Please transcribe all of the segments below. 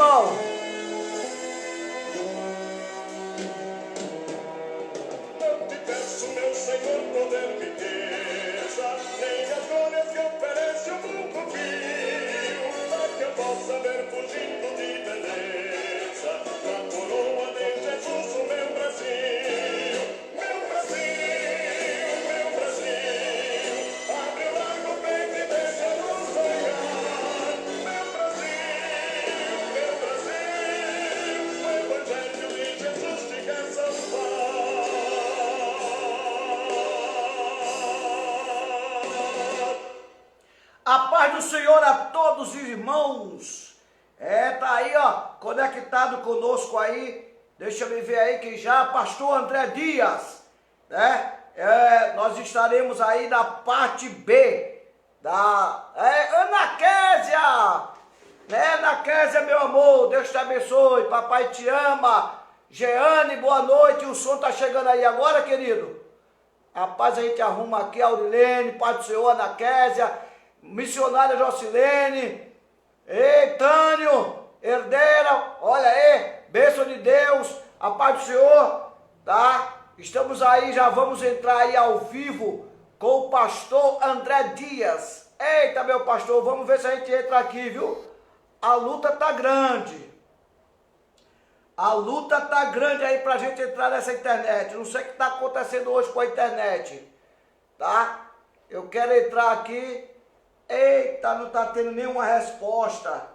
irmão. Eu te peço, meu Senhor, poder riqueza, nem as glórias que oferece o mundo vil, para que eu possa ver fugindo de beleza, na coroa de Jesus, o meu Brasil. Meu Brasil, meu Brasil, abre o largo peito e deixa-nos sonhar. Meu Brasil, o Evangelho de Jesus te quer salvar. A paz do Senhor a todos os irmãos. Tá aí, ó, conectado conosco aí. Deixa eu ver aí que já, pastor André Dias, né? Nós estaremos aí na parte B da Ana Késia, né? Ana Késia, meu amor, Deus te abençoe, papai te ama. Jeane, boa noite, o som tá chegando aí agora, querido? Rapaz, a gente arruma aqui a Aurilene, Pai do Senhor, Ana Késia, missionária Jocilene, ei, Tânio, herdeira, olha aí, bênção de Deus, a paz do Senhor, tá? Estamos aí, já vamos entrar aí ao vivo com o pastor André Dias. Eita, meu pastor, vamos ver se a gente entra aqui, viu? A luta tá grande. A luta tá grande aí pra gente entrar nessa internet. Não sei o que tá acontecendo hoje com a internet, tá? Eu quero entrar aqui. Eita, não tá tendo nenhuma resposta.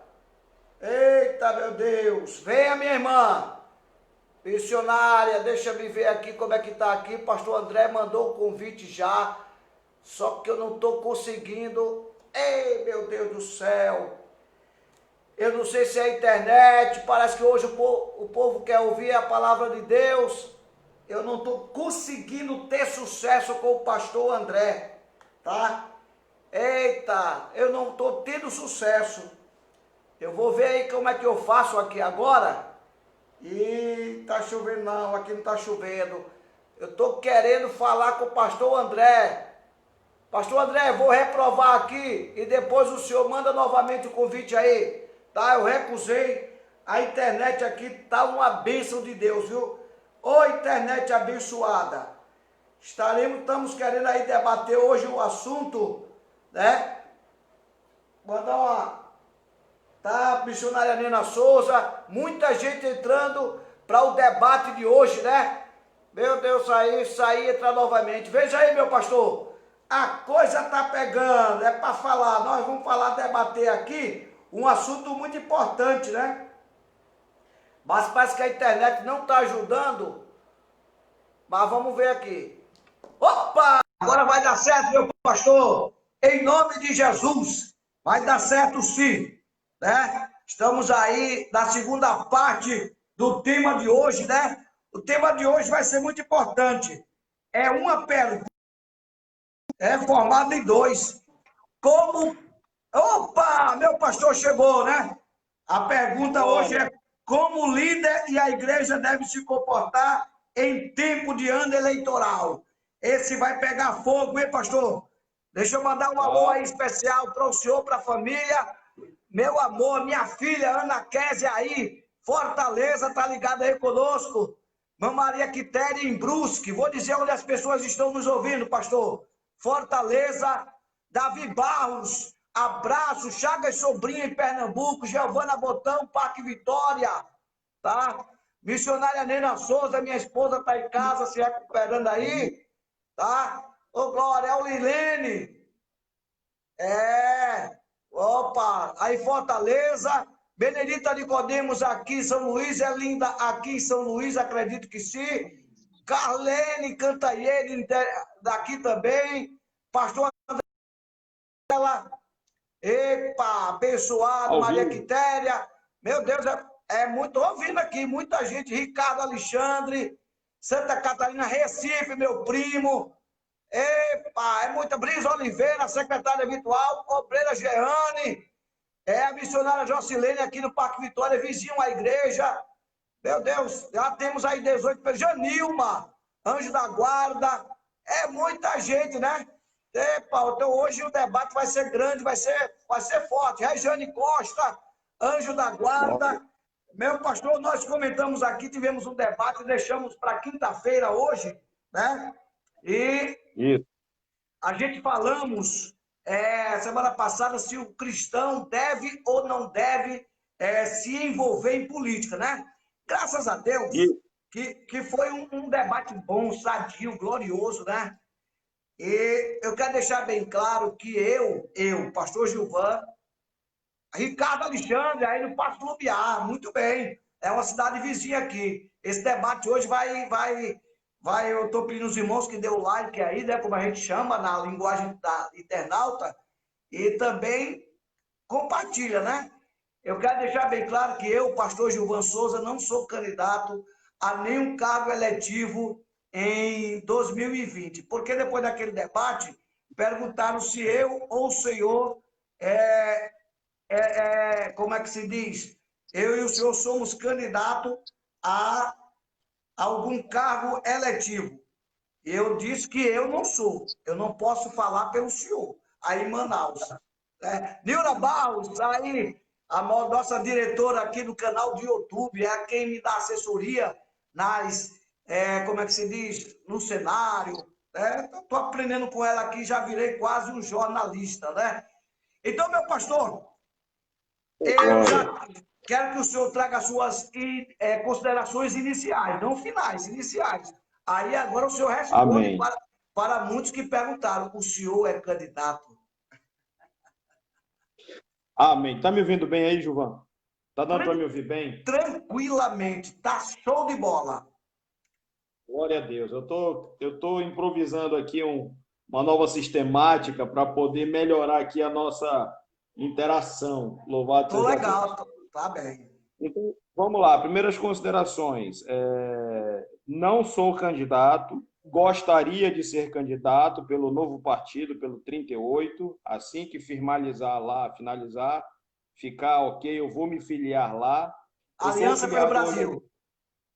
Eita, meu Deus. Venha, minha irmã. Missionária, deixa eu ver aqui como é que tá aqui. Pastor André mandou o convite já. Só que eu não tô conseguindo. Ei, meu Deus do céu. Eu não sei se é a internet, parece que hoje o povo quer ouvir a palavra de Deus. Eu não estou conseguindo ter sucesso com o pastor André, tá? Eita, eu não estou tendo sucesso. Eu vou ver aí como é que eu faço aqui agora. E tá chovendo não, aqui não tá chovendo. Eu estou querendo falar com o pastor André. Pastor André, vou reprovar aqui e depois o senhor manda novamente o convite aí. Tá, eu recusei. A internet aqui tá uma bênção de Deus, viu? Ô internet abençoada. Estamos querendo aí debater hoje o assunto, né? Mandar uma... Tá, missionária Nena Souza, muita gente entrando para o debate de hoje, né? Meu Deus, sair, entrar novamente. Veja aí, meu pastor, a coisa tá pegando, é para falar, nós vamos falar, debater aqui um assunto muito importante, né? Mas parece que a internet não está ajudando. Mas vamos ver aqui. Opa! Agora vai dar certo, meu pastor. Em nome de Jesus. Vai dar certo sim, né? Estamos aí na segunda parte do tema de hoje, né? O tema de hoje vai ser muito importante. É uma pergunta formada em dois. Como... Opa, meu pastor chegou, né? A pergunta hoje é como o líder e a igreja devem se comportar em tempo de ano eleitoral. Esse vai pegar fogo, hein, pastor? Deixa eu mandar um alô aí especial para o senhor, para a família. Meu amor, minha filha Ana Késia aí, Fortaleza, tá ligada aí conosco. Maria Quitéria em Brusque. Vou dizer onde as pessoas estão nos ouvindo, pastor. Fortaleza, Davi Barros. Abraço, Chagas Sobrinho em Pernambuco, Giovana Botão, Parque Vitória, tá? Missionária Nena Souza, minha esposa tá em casa se recuperando aí, tá? Ô Glória, é o Lilene, opa, aí Fortaleza, Benedita Nicodemos aqui em São Luís, é linda aqui em São Luís, acredito que sim. Carlene Cantaieira, daqui também, pastor André. Epa, abençoado, Maria Quitéria. Meu Deus, é muito ouvindo aqui, muita gente. Ricardo Alexandre, Santa Catarina, Recife, meu primo. Epa, é muita. Brisa Oliveira, secretária virtual, Obreira Jeane, a missionária Jocilene aqui no Parque Vitória, vizinho à igreja. Meu Deus, já temos aí 18 pessoas. Janilma, Anjo da Guarda. É muita gente, né? Epa, então hoje o debate vai ser grande, vai ser forte. Regiane Costa, Anjo da Guarda. Meu pastor, nós comentamos aqui, tivemos um debate, deixamos para quinta-feira hoje, né? E Isso. a gente falamos semana passada se o cristão deve ou não deve se envolver em política, né? Graças a Deus Isso. que foi um debate bom, sadio, glorioso, né? E eu quero deixar bem claro que pastor Gilvan, Ricardo Alexandre, aí no Passo Lubiar, muito bem. É uma cidade vizinha aqui. Esse debate hoje vai. Eu estou pedindo os irmãos que dê o like aí, né? Como a gente chama na linguagem da internauta, e também compartilha, né? Eu quero deixar bem claro que eu, pastor Gilvan Souza, não sou candidato a nenhum cargo eletivo em 2020, porque depois daquele debate perguntaram se eu ou o senhor é, como é que se diz? Eu e o senhor somos candidatos a algum cargo eletivo. Eu disse que eu não sou. Eu não posso falar pelo senhor. Aí em Manaus. Nilda Barros, aí, nossa diretora aqui do canal de YouTube, é quem me dá assessoria como é que se diz? No cenário. Estou aprendendo com ela aqui, já virei quase um jornalista, né? Então, meu pastor, eu Glória. já quero que o senhor traga as suas considerações iniciais, não finais, iniciais. Aí agora o senhor responde Amém. para muitos que perguntaram: o senhor é candidato? Amém. Tá me ouvindo bem aí, Gilvan? Tá dando para me ouvir bem? Tranquilamente, tá show de bola. Glória a Deus. Eu tô improvisando aqui uma nova sistemática para poder melhorar aqui a nossa interação. Louvado Tô seja legal, Deus. tá bem. Então, vamos lá. Primeiras considerações. Não sou candidato. Gostaria de ser candidato pelo novo partido, pelo 38. Assim que finalizar, ficar ok, eu vou me filiar lá. Eu sou Aliança pelo filiado hoje. Brasil.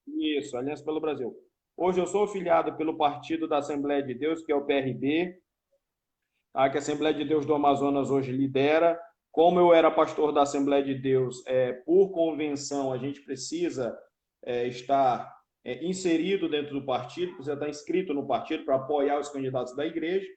Isso, Aliança pelo Brasil. Hoje eu sou afiliado pelo Partido da Assembleia de Deus, que é o PRB, tá? Que a Assembleia de Deus do Amazonas hoje lidera. Como eu era pastor da Assembleia de Deus, por convenção, a gente precisa estar inserido dentro do partido, precisa estar inscrito no partido para apoiar os candidatos da igreja.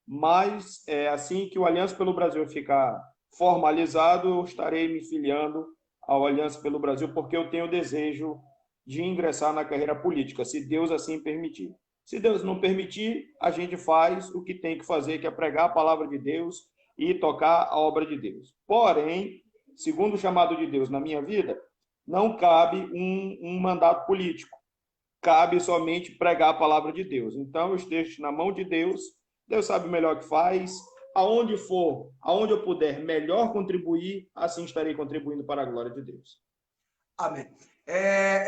Mas assim que o Aliança pelo Brasil ficar formalizado, eu estarei me filiando ao Aliança pelo Brasil, porque eu tenho o desejo de ingressar na carreira política, se Deus assim permitir. Se Deus não permitir, a gente faz o que tem que fazer, que é pregar a palavra de Deus e tocar a obra de Deus. Porém, segundo o chamado de Deus na minha vida, não cabe um mandato político. Cabe somente pregar a palavra de Deus. Então, eu estejo na mão de Deus. Deus sabe melhor o que faz. Aonde for, aonde eu puder melhor contribuir, assim estarei contribuindo para a glória de Deus. Amém.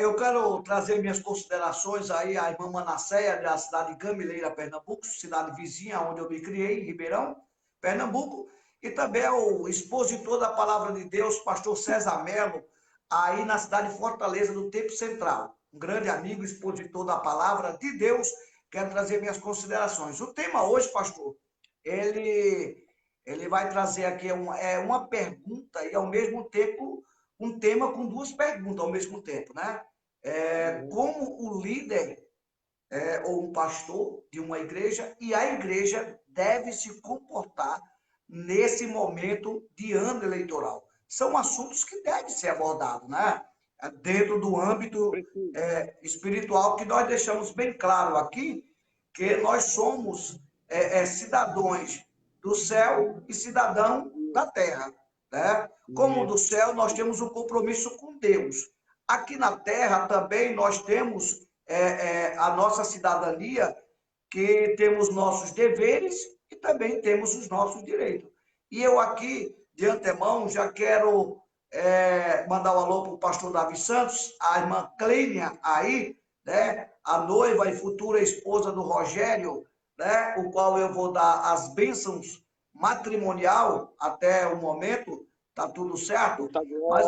Eu quero trazer minhas considerações aí à irmã Manasseia, da cidade de Gamileira, Pernambuco, cidade vizinha onde eu me criei, em Ribeirão, Pernambuco, e também o expositor da palavra de Deus, pastor César Melo, aí na cidade de Fortaleza, do Tempo Central. Um grande amigo, expositor da palavra de Deus. Quero trazer minhas considerações. O tema hoje, pastor, ele vai trazer aqui uma pergunta e, ao mesmo tempo, um tema com duas perguntas ao mesmo tempo, né? Como o líder ou um pastor de uma igreja e a igreja deve se comportar nesse momento de ano eleitoral. São assuntos que devem ser abordados, né? Dentro do âmbito espiritual, que nós deixamos bem claro aqui, que nós somos cidadãos do céu e cidadão da terra, né? Como do céu, nós temos um compromisso com Deus. Aqui na terra também nós temos a nossa cidadania, que temos nossos deveres e também temos os nossos direitos. E eu aqui, de antemão, já quero mandar um alô para o pastor Davi Santos, a irmã Clênia aí, né? A noiva e futura esposa do Rogério, né? O qual eu vou dar as bênçãos matrimonial até o momento, tá tudo certo. Mas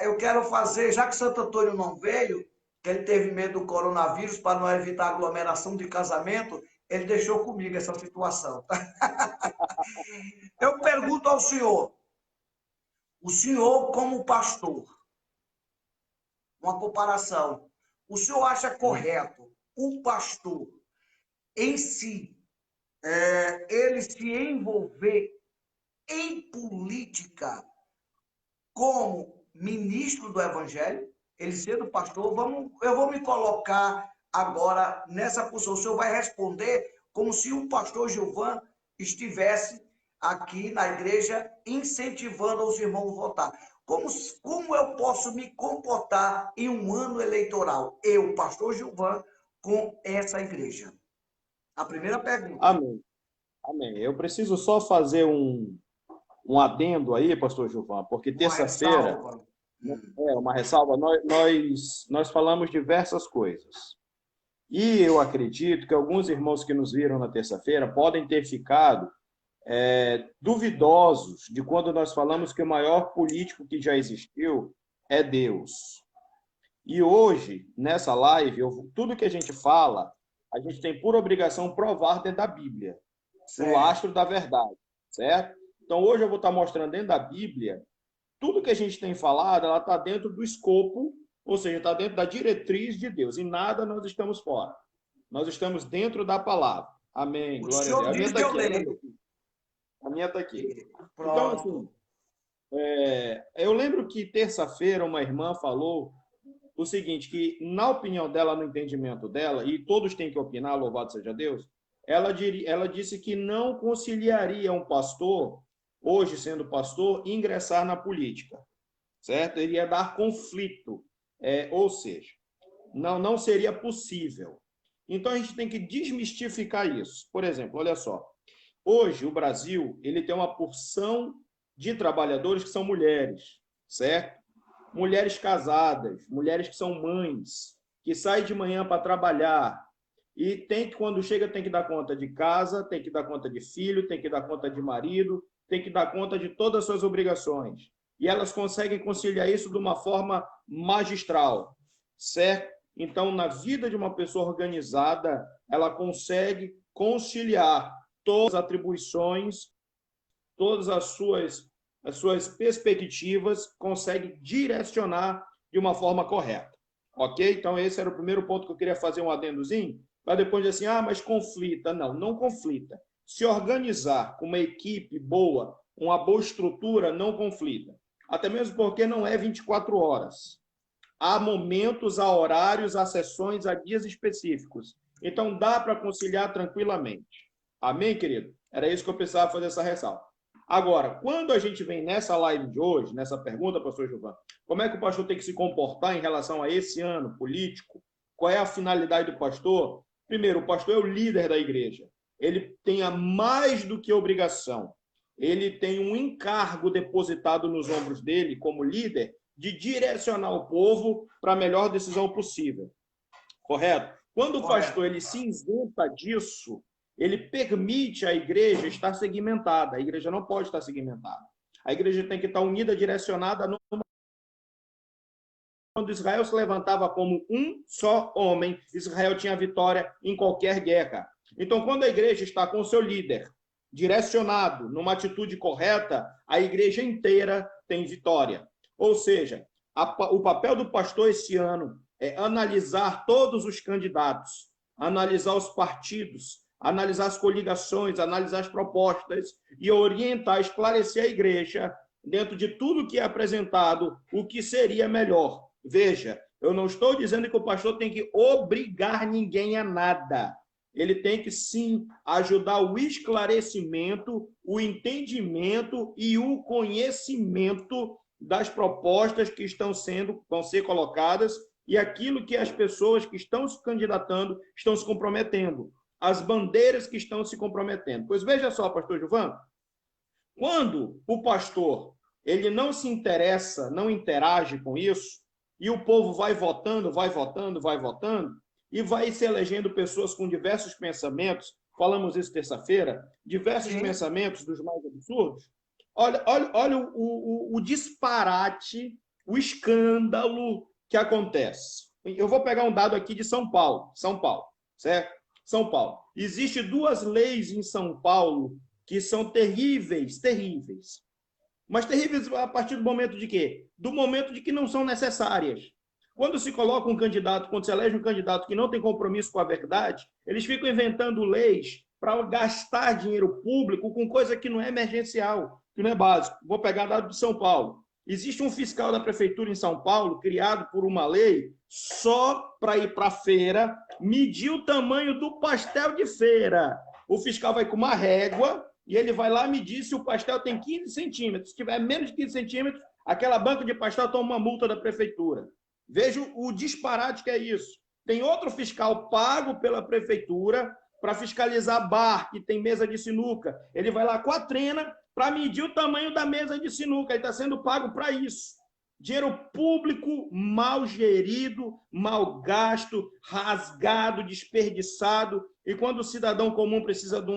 eu quero fazer, já que Santo Antônio não veio, que ele teve medo do coronavírus para não evitar aglomeração de casamento, ele deixou comigo essa situação. Eu pergunto ao senhor, o senhor como pastor, uma comparação. O senhor acha correto o pastor em si, ele se envolver em política como ministro do evangelho? Ele sendo pastor, eu vou me colocar agora nessa posição. O senhor vai responder como se o pastor Gilvan estivesse aqui na igreja incentivando os irmãos a votar. Como eu posso me comportar em um ano eleitoral? Eu, pastor Gilvan, com essa igreja? A primeira pergunta. Amém. Amém. Eu preciso só fazer um adendo aí, pastor Gilvan, porque terça-feira, uma ressalva, nós falamos diversas coisas. E eu acredito que alguns irmãos que nos viram na terça-feira podem ter ficado duvidosos de quando nós falamos que o maior político que já existiu é Deus. E hoje, nessa live, tudo que a gente fala, a gente tem por obrigação provar dentro da Bíblia, o lastro da verdade, certo? Então, hoje eu vou estar mostrando dentro da Bíblia, tudo que a gente tem falado, ela está dentro do escopo, ou seja, está dentro da diretriz de Deus. E nada nós estamos fora. Nós estamos dentro da palavra. Amém. Glória a Deus. A minha está aqui. Então, assim, eu lembro que terça-feira uma irmã falou o seguinte, que na opinião dela, no entendimento dela, e todos têm que opinar, louvado seja Deus, ela disse que não conciliaria um pastor, hoje sendo pastor, ingressar na política, certo? Ele ia dar conflito, ou seja, não seria possível. Então, a gente tem que desmistificar isso. Por exemplo, olha só, hoje o Brasil ele tem uma porção de trabalhadores que são mulheres, certo? Mulheres casadas, mulheres que são mães, que saem de manhã para trabalhar, e quando chega, tem que dar conta de casa, tem que dar conta de filho, tem que dar conta de marido, tem que dar conta de todas as suas obrigações. E elas conseguem conciliar isso de uma forma magistral, certo? Então, na vida de uma pessoa organizada, ela consegue conciliar todas as atribuições, todas as suas perspectivas, consegue direcionar de uma forma correta. Ok? Então, esse era o primeiro ponto que eu queria fazer um adendozinho, para depois dizer assim, mas conflita. Não conflita. Se organizar com uma equipe boa, uma boa estrutura, não conflita. Até mesmo porque não é 24 horas. Há momentos, há horários, há sessões, há dias específicos. Então, dá para conciliar tranquilamente. Amém, querido? Era isso que eu precisava fazer essa ressalva. Agora, quando a gente vem nessa live de hoje, nessa pergunta, pastor Gilvan, como é que o pastor tem que se comportar em relação a esse ano político? Qual é a finalidade do pastor? Primeiro, o pastor é o líder da igreja. Ele tem a mais do que obrigação. Ele tem um encargo depositado nos ombros dele, como líder, de direcionar o povo para a melhor decisão possível. Correto? Quando o pastor ele se isenta disso, ele permite a igreja estar segmentada. A igreja não pode estar segmentada. A igreja tem que estar unida, direcionada. Quando Israel se levantava como um só homem, Israel tinha vitória em qualquer guerra. Então, quando a igreja está com o seu líder direcionado, numa atitude correta, a igreja inteira tem vitória. Ou seja, o papel do pastor esse ano é analisar todos os candidatos, analisar os partidos, analisar as coligações, analisar as propostas e orientar, esclarecer a igreja dentro de tudo que é apresentado, o que seria melhor. Veja, eu não estou dizendo que o pastor tem que obrigar ninguém a nada. Ele tem que, sim, ajudar o esclarecimento, o entendimento e o conhecimento das propostas que vão ser colocadas e aquilo que as pessoas que estão se candidatando estão se comprometendo, as bandeiras que estão se comprometendo. Pois veja só, pastor Gilvan, quando o pastor ele não se interessa, não interage com isso, e o povo vai votando, e vai se elegendo pessoas com diversos pensamentos, falamos isso terça-feira, diversos pensamentos dos mais absurdos. Olha o disparate, o escândalo que acontece. Eu vou pegar um dado aqui de São Paulo, certo? São Paulo. Existem 2 leis em São Paulo que são terríveis. Mas terríveis a partir do momento de quê? Do momento de que não são necessárias. Quando se coloca um candidato, quando se elege um candidato que não tem compromisso com a verdade, eles ficam inventando leis para gastar dinheiro público com coisa que não é emergencial, que não é básico. Vou pegar dado de São Paulo. Existe um fiscal da prefeitura em São Paulo, criado por uma lei, só para ir para a feira, medir o tamanho do pastel de feira. O fiscal vai com uma régua e ele vai lá medir se o pastel tem 15 centímetros. Se tiver menos de 15 centímetros, aquela banca de pastel toma uma multa da prefeitura. Veja o disparate que é isso. Tem outro fiscal pago pela prefeitura para fiscalizar bar, que tem mesa de sinuca. Ele vai lá com a trena para medir o tamanho da mesa de sinuca. Ele está sendo pago para isso. Dinheiro público mal gerido, mal gasto, rasgado, desperdiçado. E quando o cidadão comum precisa de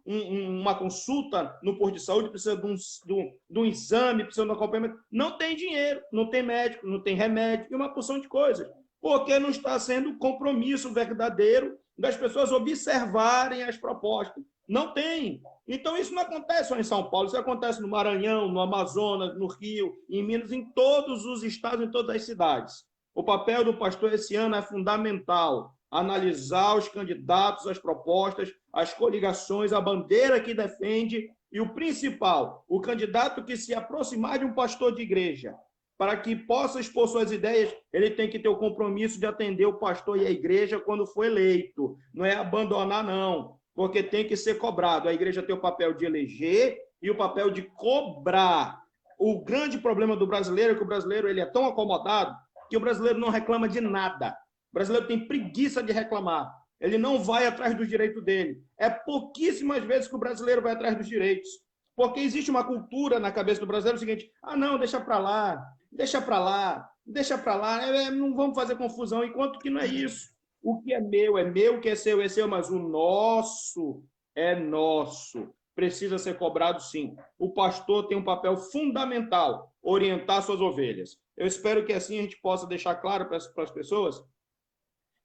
uma consulta no posto de saúde, precisa de um exame, precisa de um acompanhamento, não tem dinheiro, não tem médico, não tem remédio e uma porção de coisas. Porque não está sendo compromisso verdadeiro das pessoas observarem as propostas. Não tem. Então, isso não acontece só em São Paulo, isso acontece no Maranhão, no Amazonas, no Rio, em Minas, em todos os estados, em todas as cidades. O papel do pastor esse ano é fundamental. Analisar os candidatos, as propostas, as coligações, a bandeira que defende e o principal, o candidato que se aproximar de um pastor de igreja, para que possa expor suas ideias, ele tem que ter o compromisso de atender o pastor e a igreja quando for eleito. Não é abandonar, não, porque tem que ser cobrado. A igreja tem o papel de eleger e o papel de cobrar. O grande problema do brasileiro é que o brasileiro ele é tão acomodado que o brasileiro não reclama de nada. O brasileiro tem preguiça de reclamar. Ele não vai atrás dos direitos dele. É pouquíssimas vezes que o brasileiro vai atrás dos direitos. Porque existe uma cultura na cabeça do brasileiro o seguinte: ah, não, deixa para lá, deixa para lá, deixa para lá, não vamos fazer confusão, enquanto que não é isso. O que é meu, o que é seu, mas o nosso é nosso. Precisa ser cobrado, sim. O pastor tem um papel fundamental, orientar suas ovelhas. Eu espero que assim a gente possa deixar claro para as pessoas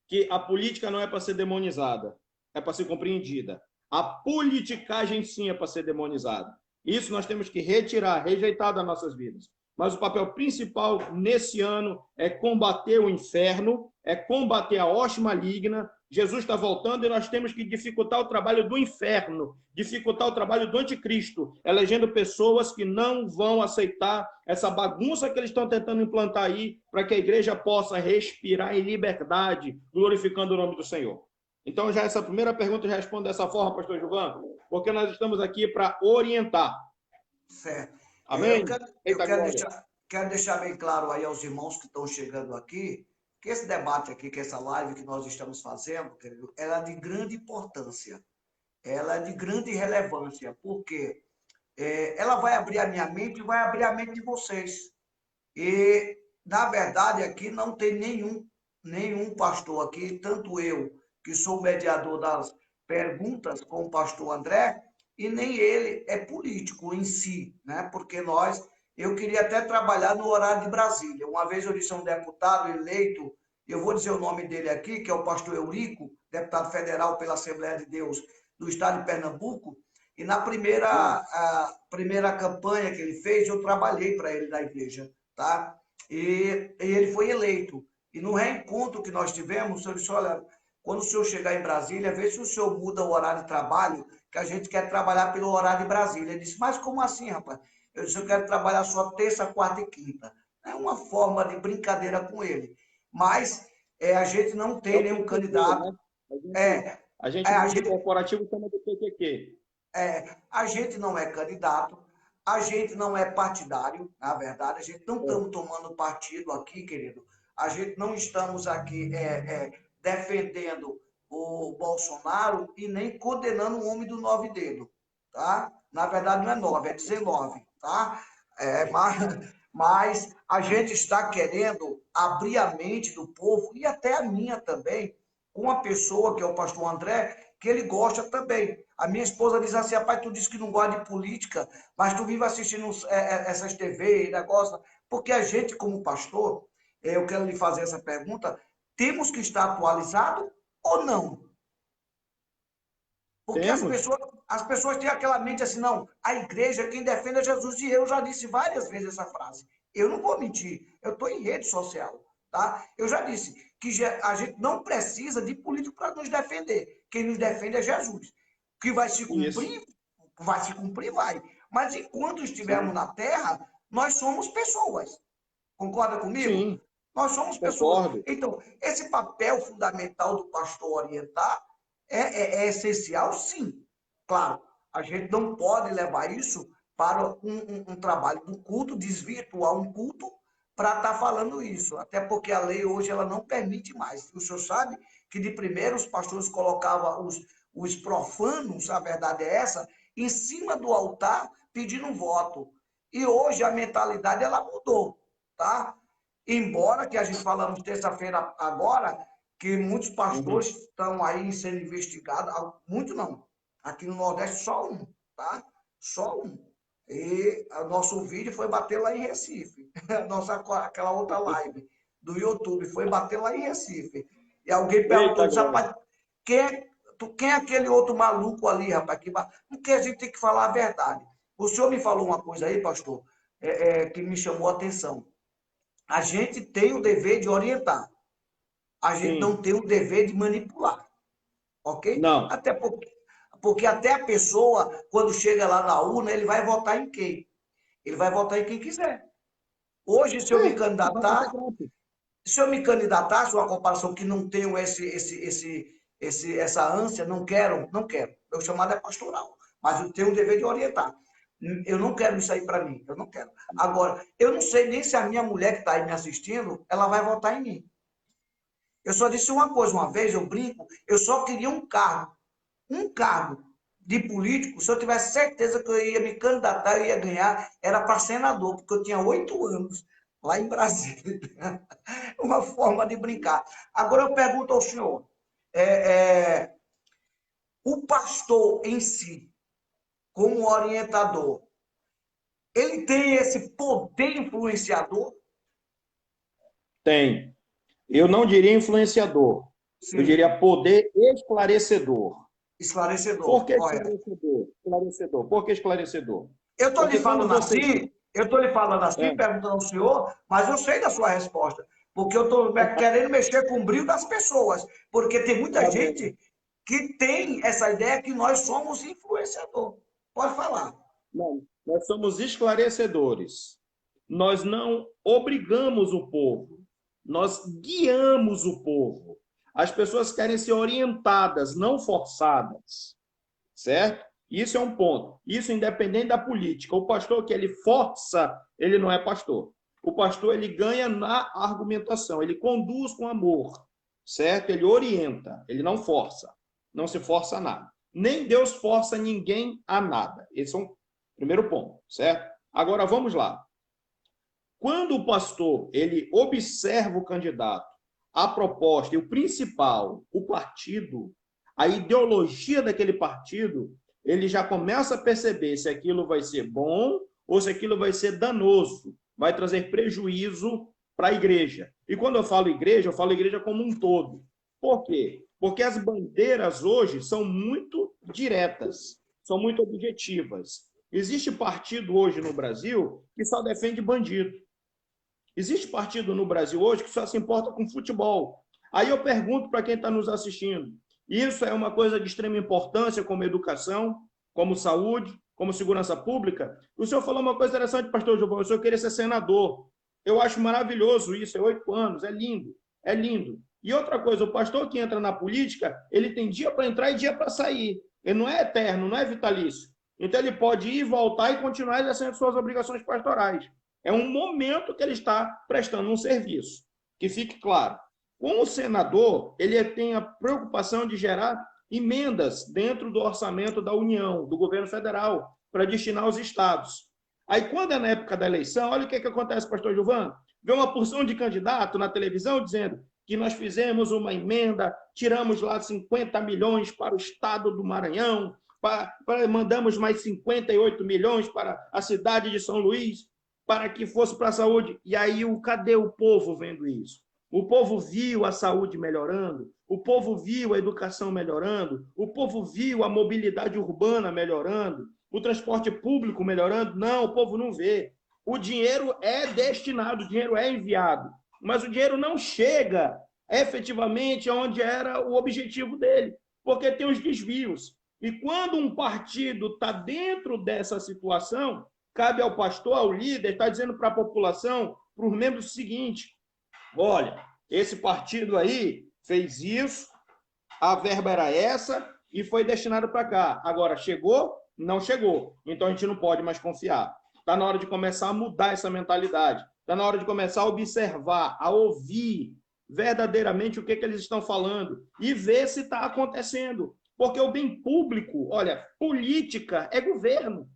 que a política não é para ser demonizada, é para ser compreendida. A politicagem, sim, é para ser demonizada. Isso nós temos que retirar, rejeitar das nossas vidas. Mas o papel principal nesse ano é combater o inferno, é combater a hoste maligna. Jesus está voltando e nós temos que dificultar o trabalho do inferno, dificultar o trabalho do anticristo, elegendo pessoas que não vão aceitar essa bagunça que eles estão tentando implantar aí, para que a igreja possa respirar em liberdade, glorificando o nome do Senhor. Então, já essa primeira pergunta eu respondo dessa forma, pastor Gilvan, porque nós estamos aqui para orientar. Certo. Amém? Eu quero deixar bem claro aí aos irmãos que estão chegando aqui, que esse debate aqui, que essa live que nós estamos fazendo, querido, ela é de grande importância, ela é de grande relevância, porque ela vai abrir a minha mente e vai abrir a mente de vocês. E, na verdade, aqui não tem nenhum pastor aqui, tanto eu, que sou mediador das perguntas com o pastor André, e nem ele é político em si, né? Porque eu queria até trabalhar no horário de Brasília. Uma vez eu disse a um deputado eleito, eu vou dizer o nome dele aqui, que é o pastor Eurico, deputado federal pela Assembleia de Deus do estado de Pernambuco, e na primeira campanha que ele fez, eu trabalhei para ele na igreja, tá? E ele foi eleito. E no reencontro que nós tivemos, o senhor disse: olha, quando o senhor chegar em Brasília, vê se o senhor muda o horário de trabalho, que a gente quer trabalhar pelo horário de Brasília. Ele disse: mas como assim, rapaz? Eu disse: eu quero trabalhar só terça, quarta e quinta. É uma forma de brincadeira com ele. Mas a gente não tem nenhum candidato. A gente corporativo chama de PQQ. A gente não é candidato, a gente não é partidário, na verdade, a gente não estamos tomando partido aqui, querido. A gente não estamos aqui defendendo o Bolsonaro e nem condenando o homem do 9 dedos, tá? Na verdade, não é 9, é 19, tá? Mas a gente está querendo abrir a mente do povo, e até a minha também, com uma pessoa que é o pastor André, que ele gosta também. A minha esposa diz assim: rapaz, tu disse que não gosta de política, mas tu vive assistindo essas TV, negócio. Porque a gente, como pastor, eu quero lhe fazer essa pergunta: temos que estar atualizado ou não? Porque as pessoas têm aquela mente assim: não, a igreja, quem defende é Jesus. E eu já disse várias vezes essa frase. Eu não vou mentir, eu estou em rede social, tá? Eu já disse que a gente não precisa de político para nos defender. Quem nos defende é Jesus. Que Isso. vai se cumprir, vai. Mas enquanto estivermos Sim. na Terra, nós somos pessoas. Concorda comigo? Sim, Nós somos pessoas. concordo. Então, esse papel fundamental do pastor orientar é essencial, sim. Claro, a gente não pode levar isso para um trabalho do culto, desvirtuar um culto para estar falando isso. Até porque a lei hoje ela não permite mais. O senhor sabe que de primeiro os pastores colocavam os profanos, a verdade é essa, em cima do altar pedindo voto. E hoje a mentalidade ela mudou, tá? Embora que a gente falamos terça-feira agora, que muitos Uhum. pastores estão aí sendo investigados, muito não, aqui no Nordeste só um, tá? Só um. E o nosso vídeo foi bater lá em Recife, aquela outra live do YouTube foi bater lá em Recife. E alguém perguntou, Eita, disse, glória. rapaz, quem é aquele outro maluco ali, rapaz? Porque a gente tem que falar a verdade. O senhor me falou uma coisa aí, pastor, que me chamou a atenção. A gente tem o dever de orientar. A gente não Sim. tem o dever de manipular, ok? Não. Até porque até a pessoa, quando chega lá na urna, ele vai votar em quem? Ele vai votar em quem quiser. Hoje, É, vai ser grato. se eu me candidatasse, uma comparação que não tenho essa ânsia, não quero, não quero. Meu chamado é pastoral, mas eu tenho o dever de orientar. Eu não quero isso aí para mim, eu não quero. Agora, eu não sei nem se a minha mulher que está aí me assistindo, ela vai votar em mim. Eu só disse uma coisa uma vez, eu brinco, eu só queria um cargo de político, se eu tivesse certeza que eu ia me candidatar, eu ia ganhar, era para senador, porque eu tinha 8 anos lá em Brasília. Uma forma de brincar. Agora eu pergunto ao senhor, é, é, o pastor em si, como orientador, ele tem esse poder influenciador? Tem. Eu não diria influenciador. Eu Sim, diria poder esclarecedor. Por esclarecedor, que correto. esclarecedor? Esclarecedor. Por que esclarecedor? Eu estou lhe Porque quando falando você. assim, eu estou lhe falando assim, É, perguntando ao senhor, mas eu sei da sua resposta, porque eu estou querendo mexer com o brilho das pessoas, porque tem muita tá bom. gente que tem essa ideia que nós somos influenciador. Pode falar. Não, nós somos esclarecedores. Nós não obrigamos o povo, nós guiamos o povo. As pessoas querem ser orientadas, não forçadas, certo? Isso é um ponto. Isso independente da política. O pastor que ele força, ele não é pastor. O pastor ele ganha na argumentação, ele conduz com amor, certo? Ele orienta, ele não força. Não se força a nada. Nem Deus força ninguém a nada. Esse é um primeiro ponto, certo? Agora vamos lá. Quando o pastor ele observa o candidato, a proposta e o principal, o partido, a ideologia daquele partido, ele já começa a perceber se aquilo vai ser bom ou se aquilo vai ser danoso, vai trazer prejuízo para a igreja. E quando eu falo igreja como um todo. Por quê? Porque as bandeiras hoje são muito diretas, são muito objetivas. Existe partido hoje no Brasil que só defende bandido. Existe partido no Brasil hoje que só se importa com futebol. Aí eu pergunto para quem está nos assistindo: isso é uma coisa de extrema importância, como educação, como saúde, como segurança pública? O senhor falou uma coisa interessante, pastor Giovanni: o senhor queria ser senador. Eu acho maravilhoso isso, é 8 anos, é lindo, é lindo. E outra coisa, o pastor que entra na política, ele tem dia para entrar e dia para sair. Ele não é eterno, não é vitalício. Então ele pode ir, voltar e continuar exercendo suas obrigações pastorais. É um momento que ele está prestando um serviço. Que fique claro. Com o senador, ele tem a preocupação de gerar emendas dentro do orçamento da União, do governo federal, para destinar aos estados. Aí, quando é na época da eleição, olha o que acontece, pastor Giovanni. Vê uma porção de candidato na televisão dizendo que nós fizemos uma emenda, tiramos lá 50 milhões para o estado do Maranhão, mandamos mais 58 milhões para a cidade de São Luís, para que fosse para a saúde. E aí, cadê o povo vendo isso? O povo viu a saúde melhorando, o povo viu a educação melhorando, o povo viu a mobilidade urbana melhorando, o transporte público melhorando. Não, o povo não vê. O dinheiro é destinado, o dinheiro é enviado. mas o dinheiro não chega efetivamente onde era o objetivo dele, porque tem os desvios. E quando um partido está dentro dessa situação, cabe ao pastor, ao líder, estar dizendo para a população, para os membros, o seguinte: olha, esse partido aí fez isso, a verba era essa e foi destinada para cá. Agora, chegou? Não chegou. Então, a gente não pode mais confiar. Está na hora de começar a mudar essa mentalidade. Está na hora de começar a observar, a ouvir verdadeiramente o que eles estão falando e ver se está acontecendo. Porque o bem público, olha, política é governo.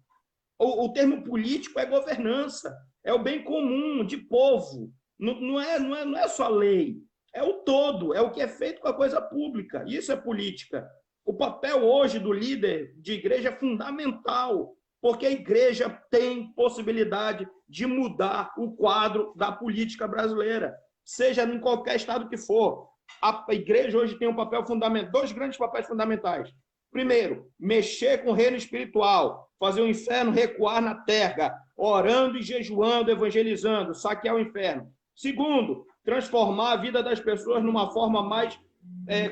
O termo político é governança. É o bem comum de povo. Não é só lei. É o todo. É o que é feito com a coisa pública. Isso é política. O papel hoje do líder de igreja é fundamental, porque a igreja tem possibilidade de mudar o quadro da política brasileira, seja em qualquer estado que for. A igreja hoje tem um papel fundamental, dois grandes papéis fundamentais. Primeiro, mexer com o reino espiritual, fazer o inferno recuar na terra, orando e jejuando, evangelizando, saquear o inferno. Segundo, transformar a vida das pessoas numa forma mais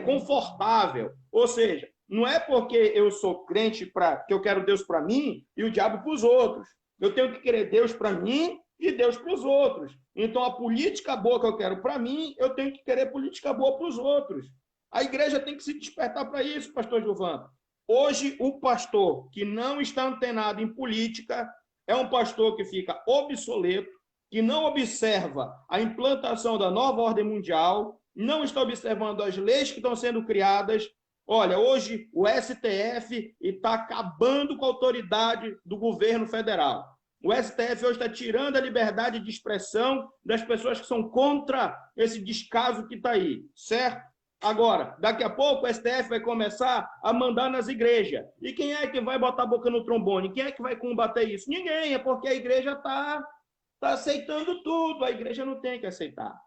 confortável. Ou seja, não é porque eu sou crente que eu quero Deus para mim e o diabo para os outros. Eu tenho que querer Deus para mim e Deus para os outros. Então, a política boa que eu quero para mim, eu tenho que querer política boa para os outros. A igreja tem que se despertar para isso, pastor Gilvan. Hoje, o pastor que não está antenado em política é um pastor que fica obsoleto, que não observa a implantação da nova ordem mundial, não está observando as leis que estão sendo criadas. Olha, hoje o STF está acabando com a autoridade do governo federal. O STF hoje está tirando a liberdade de expressão das pessoas que são contra esse descaso que está aí, certo? Agora, daqui a pouco o STF vai começar a mandar nas igrejas. E quem é que vai botar a boca no trombone? Quem é que vai combater isso? Ninguém, é porque a igreja está aceitando tudo. A igreja não tem que aceitar.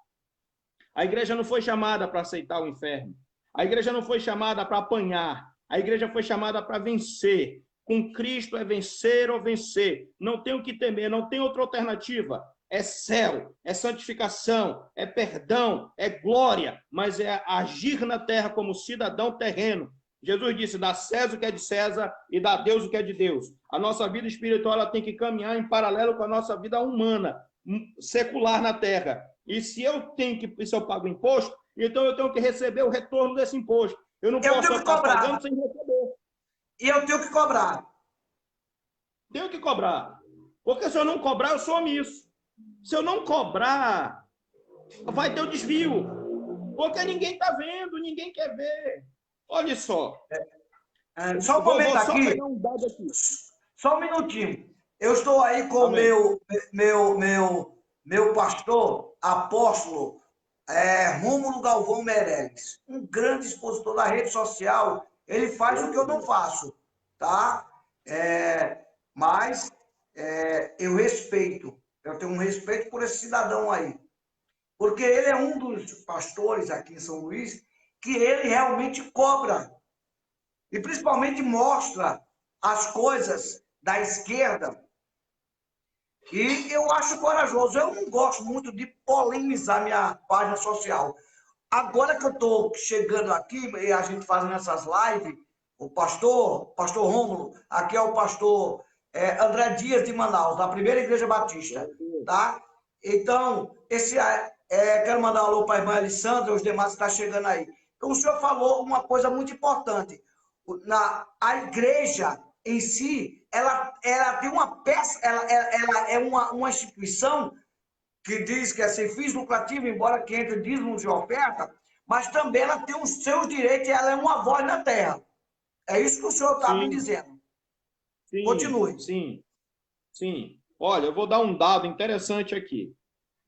A igreja não foi chamada para aceitar o inferno. A igreja não foi chamada para apanhar. A igreja foi chamada para vencer. Com Cristo é vencer ou vencer. Não tem o que temer, não tem outra alternativa. É céu, é santificação, é perdão, é glória, mas é agir na terra como cidadão terreno. Jesus disse: dá a César o que é de César e dá a Deus o que é de Deus. A nossa vida espiritual ela tem que caminhar em paralelo com a nossa vida humana, secular na terra. E se eu pago imposto, então eu tenho que receber o retorno desse imposto. Eu não posso estar pagando sem receber. E eu tenho que cobrar. Tenho que cobrar. Porque se eu não cobrar, eu sou omisso. Se eu não cobrar, vai ter o desvio. Porque ninguém está vendo, ninguém quer ver. Olha só. Só um momento aqui. Só um minutinho. Eu estou aí com o meu pastor, apóstolo, Rômulo Galvão Meirelles, um grande expositor da rede social. Ele faz o que eu não faço, tá? Mas eu respeito. Eu tenho um respeito por esse cidadão aí. Porque ele é um dos pastores aqui em São Luís que ele realmente cobra. E principalmente mostra as coisas da esquerda. E eu acho corajoso. Eu não gosto muito de polemizar minha página social. Agora que eu estou chegando aqui e a gente fazendo essas lives, o pastor Rômulo, aqui é o pastor André Dias de Manaus, da Primeira Igreja Batista, tá? Então, quero mandar um alô para a irmã Alessandra e os demais que estão chegando aí. Então, o senhor falou uma coisa muito importante. A igreja em si, ela tem uma peça, ela é uma instituição que diz que é sem fins lucrativos, embora que entre dízimos de oferta, mas também ela tem os seus direitos e ela é uma voz na terra. É isso que o senhor está me dizendo. Sim, continue. Sim. Olha, eu vou dar um dado interessante aqui.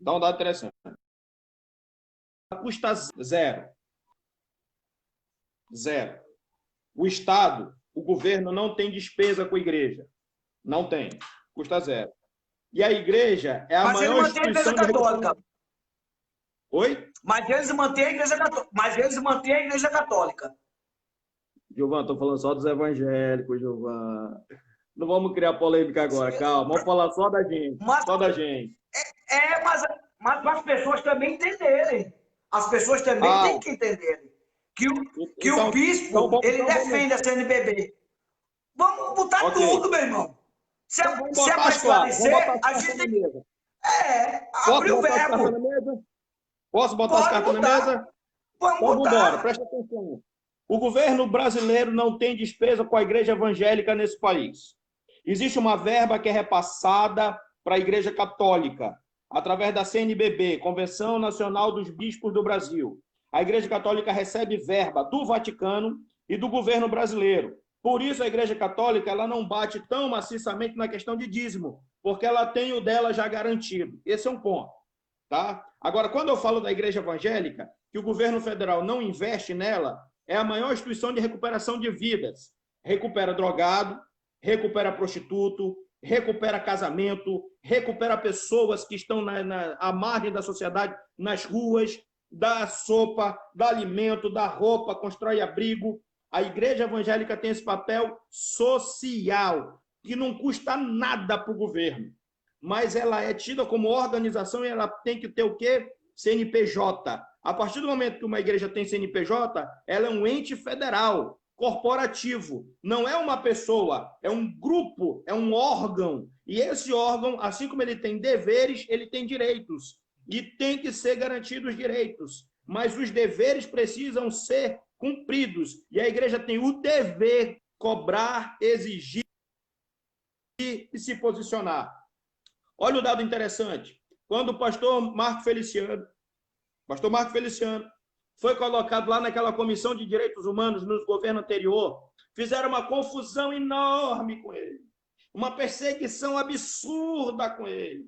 Dá um dado interessante. Custa zero. O Estado, o governo não tem despesa com a igreja. Não tem. Custa zero. E a igreja é a maior instituição a igreja católica. Oi? Mas eles mantêm a igreja católica. Gilvan, estou falando só dos evangélicos, Gilvan. Não vamos criar polêmica agora, calma. Vamos falar só da gente. Só da gente. Mas para as pessoas também entenderem. As pessoas também Ah, têm que entenderem que o então, bispo, ele então vamos, defende a CNBB. Vamos botar ok. tudo, meu irmão. Então vamos Se é botar para as claras, vamos botar esclarecer, as a cartas gente na tem que mesa. Posso abrir o botar as cartas na verbo. mesa? Posso botar as Pode cartas na botar. mesa? Vamos Então vamos embora, botar. presta atenção. O governo brasileiro não tem despesa com a igreja evangélica nesse país. Existe uma verba que é repassada para a igreja católica, através da CNBB, Convenção Nacional dos Bispos do Brasil. A igreja católica recebe verba do Vaticano e do governo brasileiro. Por isso a igreja católica ela não bate tão maciçamente na questão de dízimo, porque ela tem o dela já garantido. Esse é um ponto. Tá? Agora, quando eu falo da igreja evangélica, que o governo federal não investe nela, é a maior instituição de recuperação de vidas. Recupera drogado, recupera prostituto, recupera casamento, recupera pessoas que estão à margem da sociedade, nas ruas, dá sopa, dá alimento, dá roupa, constrói abrigo. A igreja evangélica tem esse papel social, que não custa nada para o governo, mas ela é tida como organização e ela tem que ter o quê? CNPJ. A partir do momento que uma igreja tem CNPJ, ela é um ente federal, corporativo. Não é uma pessoa, é um grupo, é um órgão. E esse órgão, assim como ele tem deveres, ele tem direitos. E tem que ser garantidos os direitos. Mas os deveres precisam ser cumpridos. E a igreja tem o dever cobrar, exigir e se posicionar. Olha o dado interessante. Quando o pastor Marco Feliciano foi colocado lá naquela comissão de direitos humanos no governo anterior, fizeram uma confusão enorme com ele, uma perseguição absurda com ele.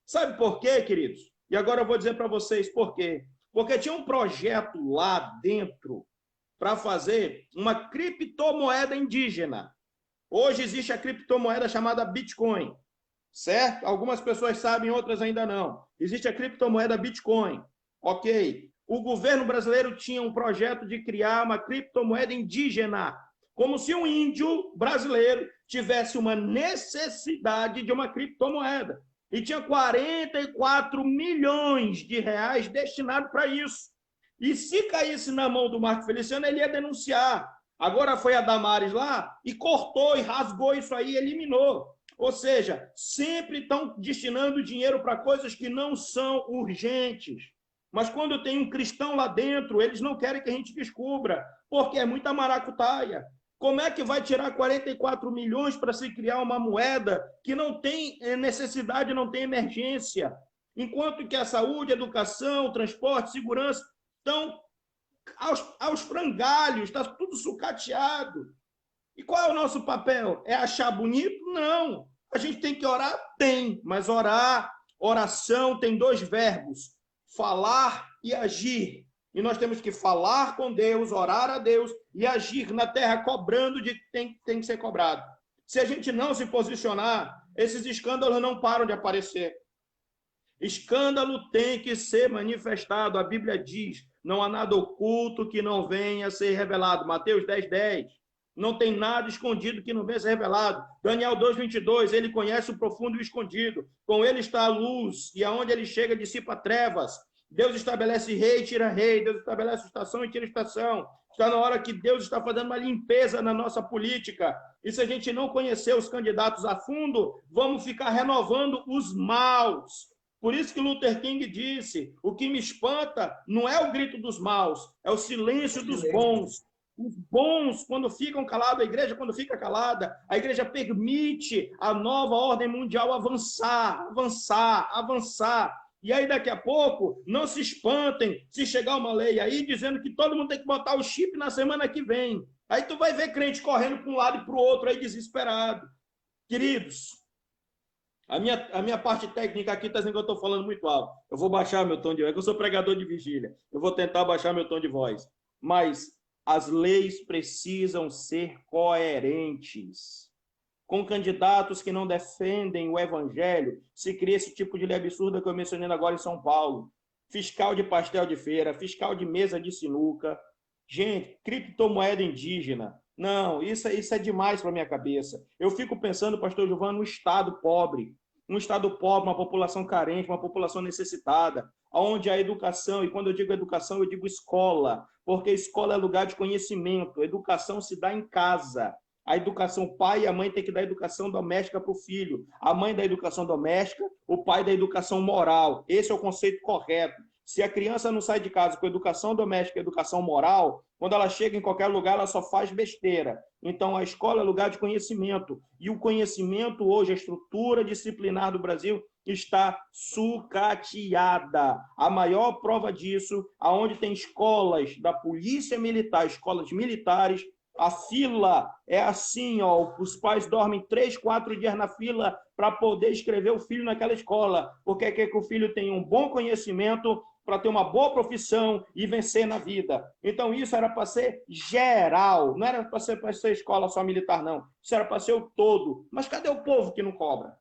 Sabe por quê, queridos? E agora eu vou dizer para vocês por quê. Porque tinha um projeto lá dentro para fazer uma criptomoeda indígena. Hoje existe a criptomoeda chamada Bitcoin. Certo? Algumas pessoas sabem, outras ainda não. Existe a criptomoeda Bitcoin. Ok. O governo brasileiro tinha um projeto de criar uma criptomoeda indígena, como se um índio brasileiro tivesse uma necessidade de uma criptomoeda. E tinha 44 milhões de reais destinados para isso. E se caísse na mão do Marco Feliciano, ele ia denunciar. Agora foi a Damares lá e cortou e rasgou isso aí, eliminou. Ou seja, sempre estão destinando dinheiro para coisas que não são urgentes. Mas quando tem um cristão lá dentro, eles não querem que a gente descubra, porque é muita maracutaia. Como é que vai tirar 44 milhões para se criar uma moeda que não tem necessidade, não tem emergência? Enquanto que a saúde, a educação, transporte, segurança estão aos frangalhos, está tudo sucateado. E qual é o nosso papel? É achar bonito? Não. A gente tem que orar? Tem. Mas oração tem dois verbos: falar e agir. E nós temos que falar com Deus, orar a Deus e agir na terra cobrando de que tem que ser cobrado. Se a gente não se posicionar, esses escândalos não param de aparecer. Escândalo tem que ser manifestado. A Bíblia diz: não há nada oculto que não venha a ser revelado. Mateus 10:10. Não tem nada escondido que não venha a ser revelado. Daniel 2:22. Ele conhece o profundo e o escondido. Com ele está a luz, e aonde ele chega dissipa trevas. Deus estabelece rei e tira rei. Deus estabelece estação e tira estação. Está na hora que Deus está fazendo uma limpeza na nossa política. E se a gente não conhecer os candidatos a fundo, vamos ficar renovando os maus. Por isso que Luther King disse: o que me espanta não é o grito dos maus, é o silêncio dos bons. Os bons, quando ficam calados, a igreja, quando fica calada, a igreja permite a nova ordem mundial avançar, avançar, avançar. E aí, daqui a pouco, não se espantem se chegar uma lei aí dizendo que todo mundo tem que botar o chip na semana que vem. Aí tu vai ver crente correndo para um lado e para o outro, aí desesperado. Queridos, a minha parte técnica aqui está dizendo que eu estou falando muito alto. Eu vou baixar meu tom de voz, eu sou pregador de vigília. Eu vou tentar baixar meu tom de voz. Mas as leis precisam ser coerentes. Com candidatos que não defendem o evangelho, se cria esse tipo de lei absurda que eu mencionei agora em São Paulo. Fiscal de pastel de feira, fiscal de mesa de sinuca. Gente, criptomoeda indígena. Não, isso é demais para minha cabeça. Eu fico pensando, pastor Giovanni, no estado pobre. um estado pobre, uma população carente, uma população necessitada, onde a educação, e quando eu digo educação, eu digo escola, porque escola é lugar de conhecimento, educação se dá em casa. A educação, o pai e a mãe têm que dar educação doméstica para o filho. A mãe dá educação doméstica, o pai dá educação moral. Esse é o conceito correto. Se a criança não sai de casa com educação doméstica e educação moral, quando ela chega em qualquer lugar, ela só faz besteira. Então, a escola é lugar de conhecimento. E o conhecimento hoje, a estrutura disciplinar do Brasil está sucateada. A maior prova disso, aonde tem escolas da polícia militar, escolas militares, a fila é assim, ó, os pais dormem 3, 4 dias na fila para poder inscrever o filho naquela escola, porque quer que o filho tenha um bom conhecimento para ter uma boa profissão e vencer na vida. Então isso era para ser geral, não era para ser escola só militar, não. Isso era para ser o todo. Mas cadê o povo que não cobra?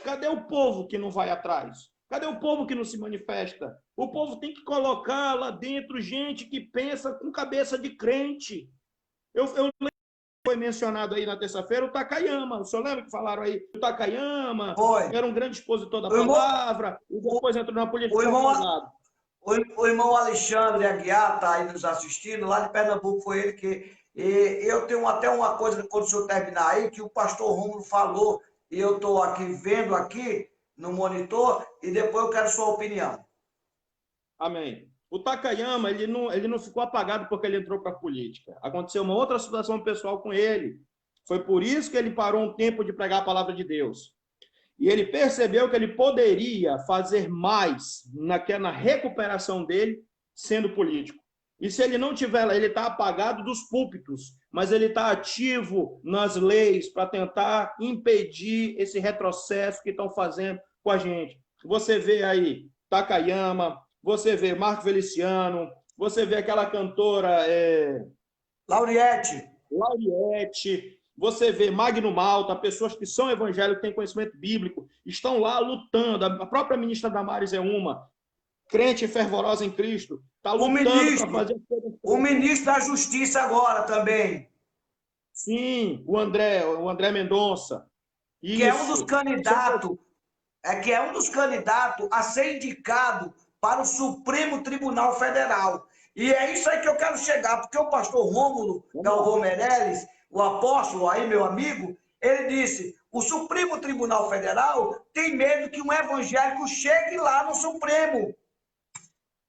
Cadê o povo que não vai atrás? Cadê o povo que não se manifesta? O povo tem que colocar lá dentro gente que pensa com cabeça de crente. Eu lembro que foi mencionado aí na terça-feira o Takayama. O senhor lembra que falaram aí? O Takayama era um grande expositor da palavra, e depois entrou na política. O irmão Alexandre Aguiar está aí nos assistindo, lá de Pernambuco, foi ele que... eu tenho até uma coisa, quando o senhor terminar aí, que o pastor Rômulo falou, e eu estou aqui vendo aqui no monitor, e depois eu quero sua opinião. Amém. O Takayama, ele não ficou apagado porque ele entrou para a política. Aconteceu uma outra situação pessoal com ele. Foi por isso que ele parou um tempo de pregar a palavra de Deus. E ele percebeu que ele poderia fazer mais na recuperação dele sendo político. E se ele não tiver, ele está apagado dos púlpitos, mas ele está ativo nas leis para tentar impedir esse retrocesso que estão fazendo com a gente. Você vê aí Takayama, você vê Marco Feliciano, você vê aquela cantora... Lauriette, você vê Magno Malta, pessoas que são evangélicos, que têm conhecimento bíblico, estão lá lutando. A própria ministra Damares é uma, crente fervorosa em Cristo, está lutando para fazer... O ministro da Justiça agora também. Sim, o André Mendonça. Que é um dos candidatos, a ser indicado para o Supremo Tribunal Federal. E é isso aí que eu quero chegar, porque o pastor Rômulo Galvão Meirelles, o apóstolo aí, meu amigo, ele disse, o Supremo Tribunal Federal tem medo que um evangélico chegue lá no Supremo.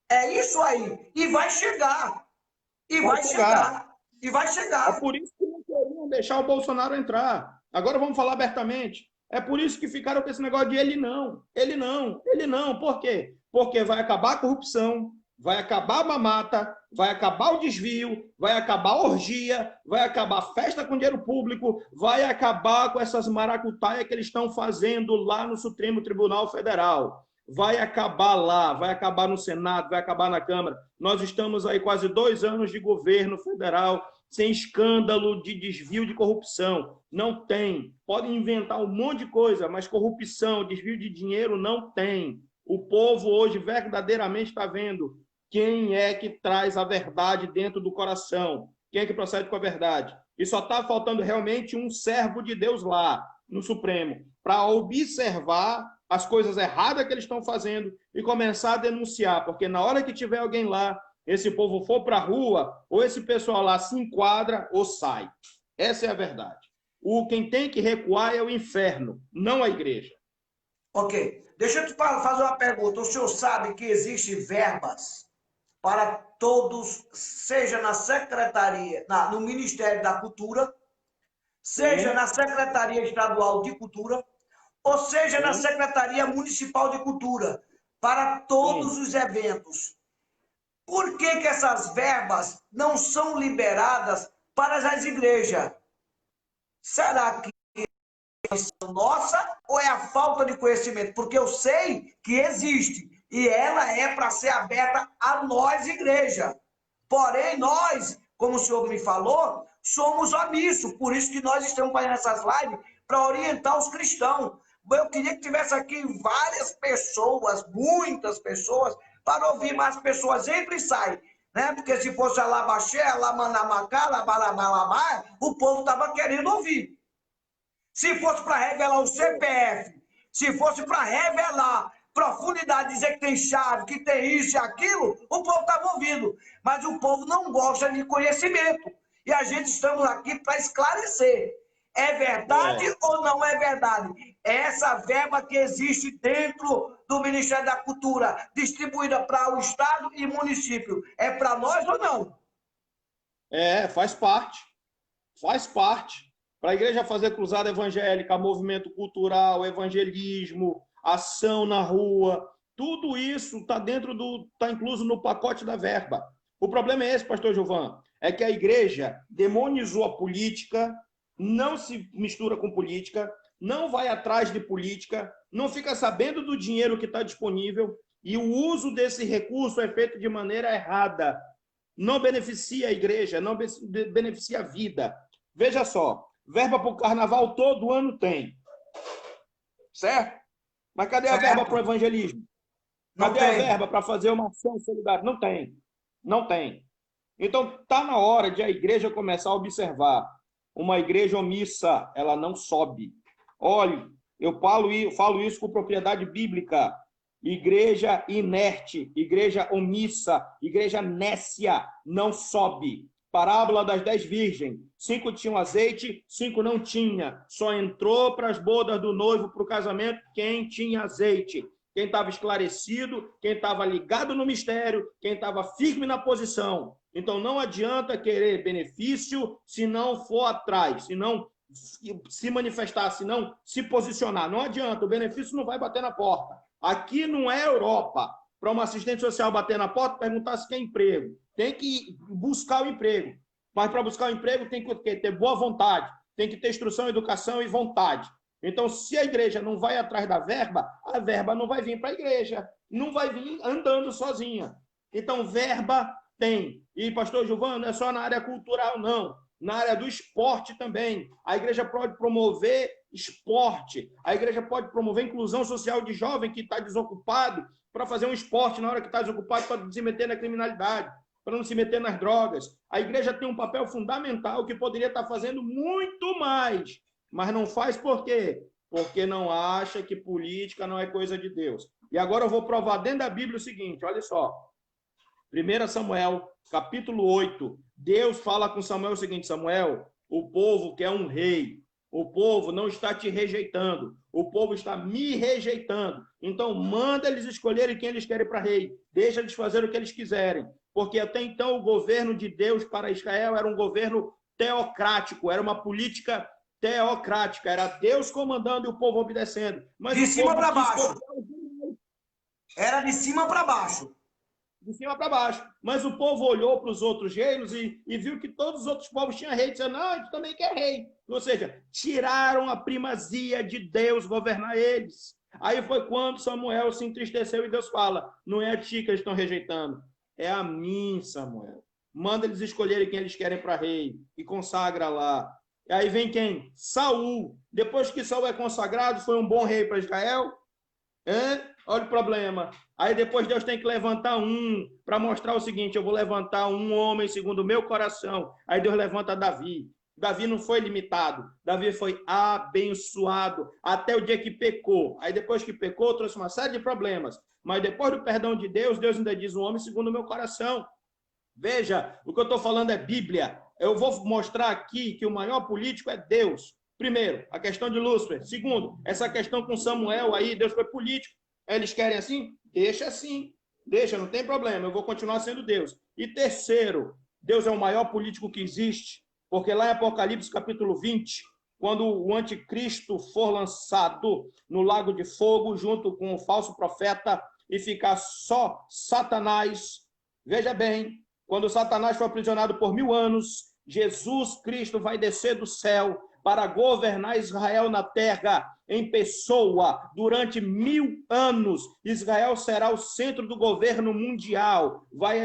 É isso aí. E vai chegar. E vai chegar. É por isso que não queriam deixar o Bolsonaro entrar. Agora vamos falar abertamente. É por isso que ficaram com esse negócio de ele não. Por quê? Porque vai acabar a corrupção, vai acabar a mamata, vai acabar o desvio, vai acabar a orgia, vai acabar a festa com dinheiro público, vai acabar com essas maracutaias que eles estão fazendo lá no Supremo Tribunal Federal. Vai acabar lá, vai acabar no Senado, vai acabar na Câmara. Nós estamos aí quase 2 anos de governo federal sem escândalo de desvio de corrupção. Não tem. Podem inventar um monte de coisa, mas corrupção, desvio de dinheiro não tem. O povo hoje verdadeiramente está vendo quem é que traz a verdade dentro do coração, quem é que procede com a verdade. E só está faltando realmente um servo de Deus lá, no Supremo, para observar as coisas erradas que eles estão fazendo e começar a denunciar, porque na hora que tiver alguém lá, esse povo for para a rua, ou esse pessoal lá se enquadra ou sai. Essa é a verdade. Quem tem que recuar é o inferno, não a igreja. Ok. Deixa eu te fazer uma pergunta. O senhor sabe que existem verbas para todos, seja na Secretaria, no Ministério da Cultura, seja na Secretaria Estadual de Cultura, ou seja na Secretaria Municipal de Cultura, para todos os eventos. Por que essas verbas não são liberadas para as igrejas? Será que é nossa ou é a falta de conhecimento? Porque eu sei que existe e ela é para ser aberta a nós, igreja. Porém, nós, como o senhor me falou, somos omissos. Por isso que nós estamos fazendo essas lives para orientar os cristãos. Eu queria que tivesse aqui várias pessoas, muitas pessoas, para ouvir, mais pessoas entram e saem, né? Porque se fosse a Labaxé, a Lamanamacá, a Labalabalabá, o povo estava querendo ouvir. Se fosse para revelar o CPF, Se fosse para revelar profundidade, dizer que tem chave, que tem isso e aquilo, o povo estava ouvindo. Mas o povo não gosta de conhecimento. E a gente estamos aqui para esclarecer. É verdade ou não é verdade? Essa verba que existe dentro do Ministério da Cultura, distribuída para o Estado e município, é para nós ou não? Faz parte. Faz parte. Para a igreja fazer cruzada evangélica, movimento cultural, evangelismo, ação na rua, tudo isso está incluso no pacote da verba. O problema é esse, pastor Gilvan, é que a igreja demonizou a política, não se mistura com política, não vai atrás de política, não fica sabendo do dinheiro que está disponível, e o uso desse recurso é feito de maneira errada. Não beneficia a igreja, não beneficia a vida. Veja só, verba para o carnaval todo ano tem. Certo? Mas cadê a verba para o evangelismo? Cadê a verba para fazer uma ação solidária? Não tem. Não tem. Então, está na hora de a igreja começar a observar. Uma igreja omissa, ela não sobe. Olha, eu falo isso com propriedade bíblica. Igreja inerte, igreja omissa, igreja nécia, não sobe. Parábola das 10 virgens. 5 tinham azeite, 5 não tinha. Só entrou para as bodas do noivo, para o casamento, quem tinha azeite. Quem estava esclarecido, quem estava ligado no mistério, quem estava firme na posição. Então, não adianta querer benefício se não for atrás, se não se manifestar, se não se posicionar. Não adianta, o benefício não vai bater na porta. Aqui não é Europa, para uma assistente social bater na porta e perguntar se quer emprego. Tem que buscar o emprego. Mas para buscar o emprego tem que ter boa vontade, tem que ter instrução, educação e vontade. Então, se a igreja não vai atrás da verba, a verba não vai vir para a igreja, não vai vir andando sozinha. Então, verba tem. E, pastor Gilvan, não é só na área cultural, não. Na área do esporte também. A igreja pode promover esporte. A igreja pode promover inclusão social de jovem que está desocupado para fazer um esporte na hora que está desocupado para se meter na criminalidade, para não se meter nas drogas. A igreja tem um papel fundamental que poderia estar fazendo muito mais, mas não faz por quê? Porque não acha que política não é coisa de Deus. E agora eu vou provar dentro da Bíblia o seguinte, olha só. 1 Samuel, capítulo 8. Deus fala com Samuel o seguinte, Samuel, o povo quer um rei. O povo não está te rejeitando. O povo está me rejeitando. Então, manda eles escolherem quem eles querem para rei. Deixa eles fazer o que eles quiserem. Porque até então o governo de Deus para Israel era um governo teocrático, era uma política teocrática. Era Deus comandando e o povo obedecendo. Mas de cima para baixo. Era de cima para baixo. De cima para baixo. Mas o povo olhou para os outros reinos e viu que todos os outros povos tinham rei. Disseram, não, a gente também quer rei. Ou seja, tiraram a primazia de Deus governar eles. Aí foi quando Samuel se entristeceu e Deus fala, não é a ti que eles estão rejeitando, é a mim, Samuel. Manda eles escolherem quem eles querem para rei e consagra lá. E aí vem quem? Saul. Depois que Saul é consagrado, foi um bom rei para Israel? Olha o problema. Aí depois Deus tem que levantar um para mostrar o seguinte, eu vou levantar um homem segundo o meu coração. Aí Deus levanta Davi. Davi não foi limitado. Davi foi abençoado até o dia que pecou. Aí depois que pecou, trouxe uma série de problemas. Mas depois do perdão de Deus, Deus ainda diz, um homem segundo o meu coração. Veja, o que eu estou falando é Bíblia. Eu vou mostrar aqui que o maior político é Deus. Primeiro, a questão de Lúcifer. Segundo, essa questão com Samuel aí, Deus foi político. Eles querem assim? Deixa assim. Deixa, não tem problema. Eu vou continuar sendo Deus. E terceiro, Deus é o maior político que existe. Porque lá em Apocalipse, capítulo 20, quando o anticristo for lançado no lago de fogo, junto com o falso profeta, e ficar só Satanás, veja bem, quando Satanás for aprisionado por 1000 anos, Jesus Cristo vai descer do céu para governar Israel na terra em pessoa durante 1000 anos. Israel será o centro do governo mundial, vai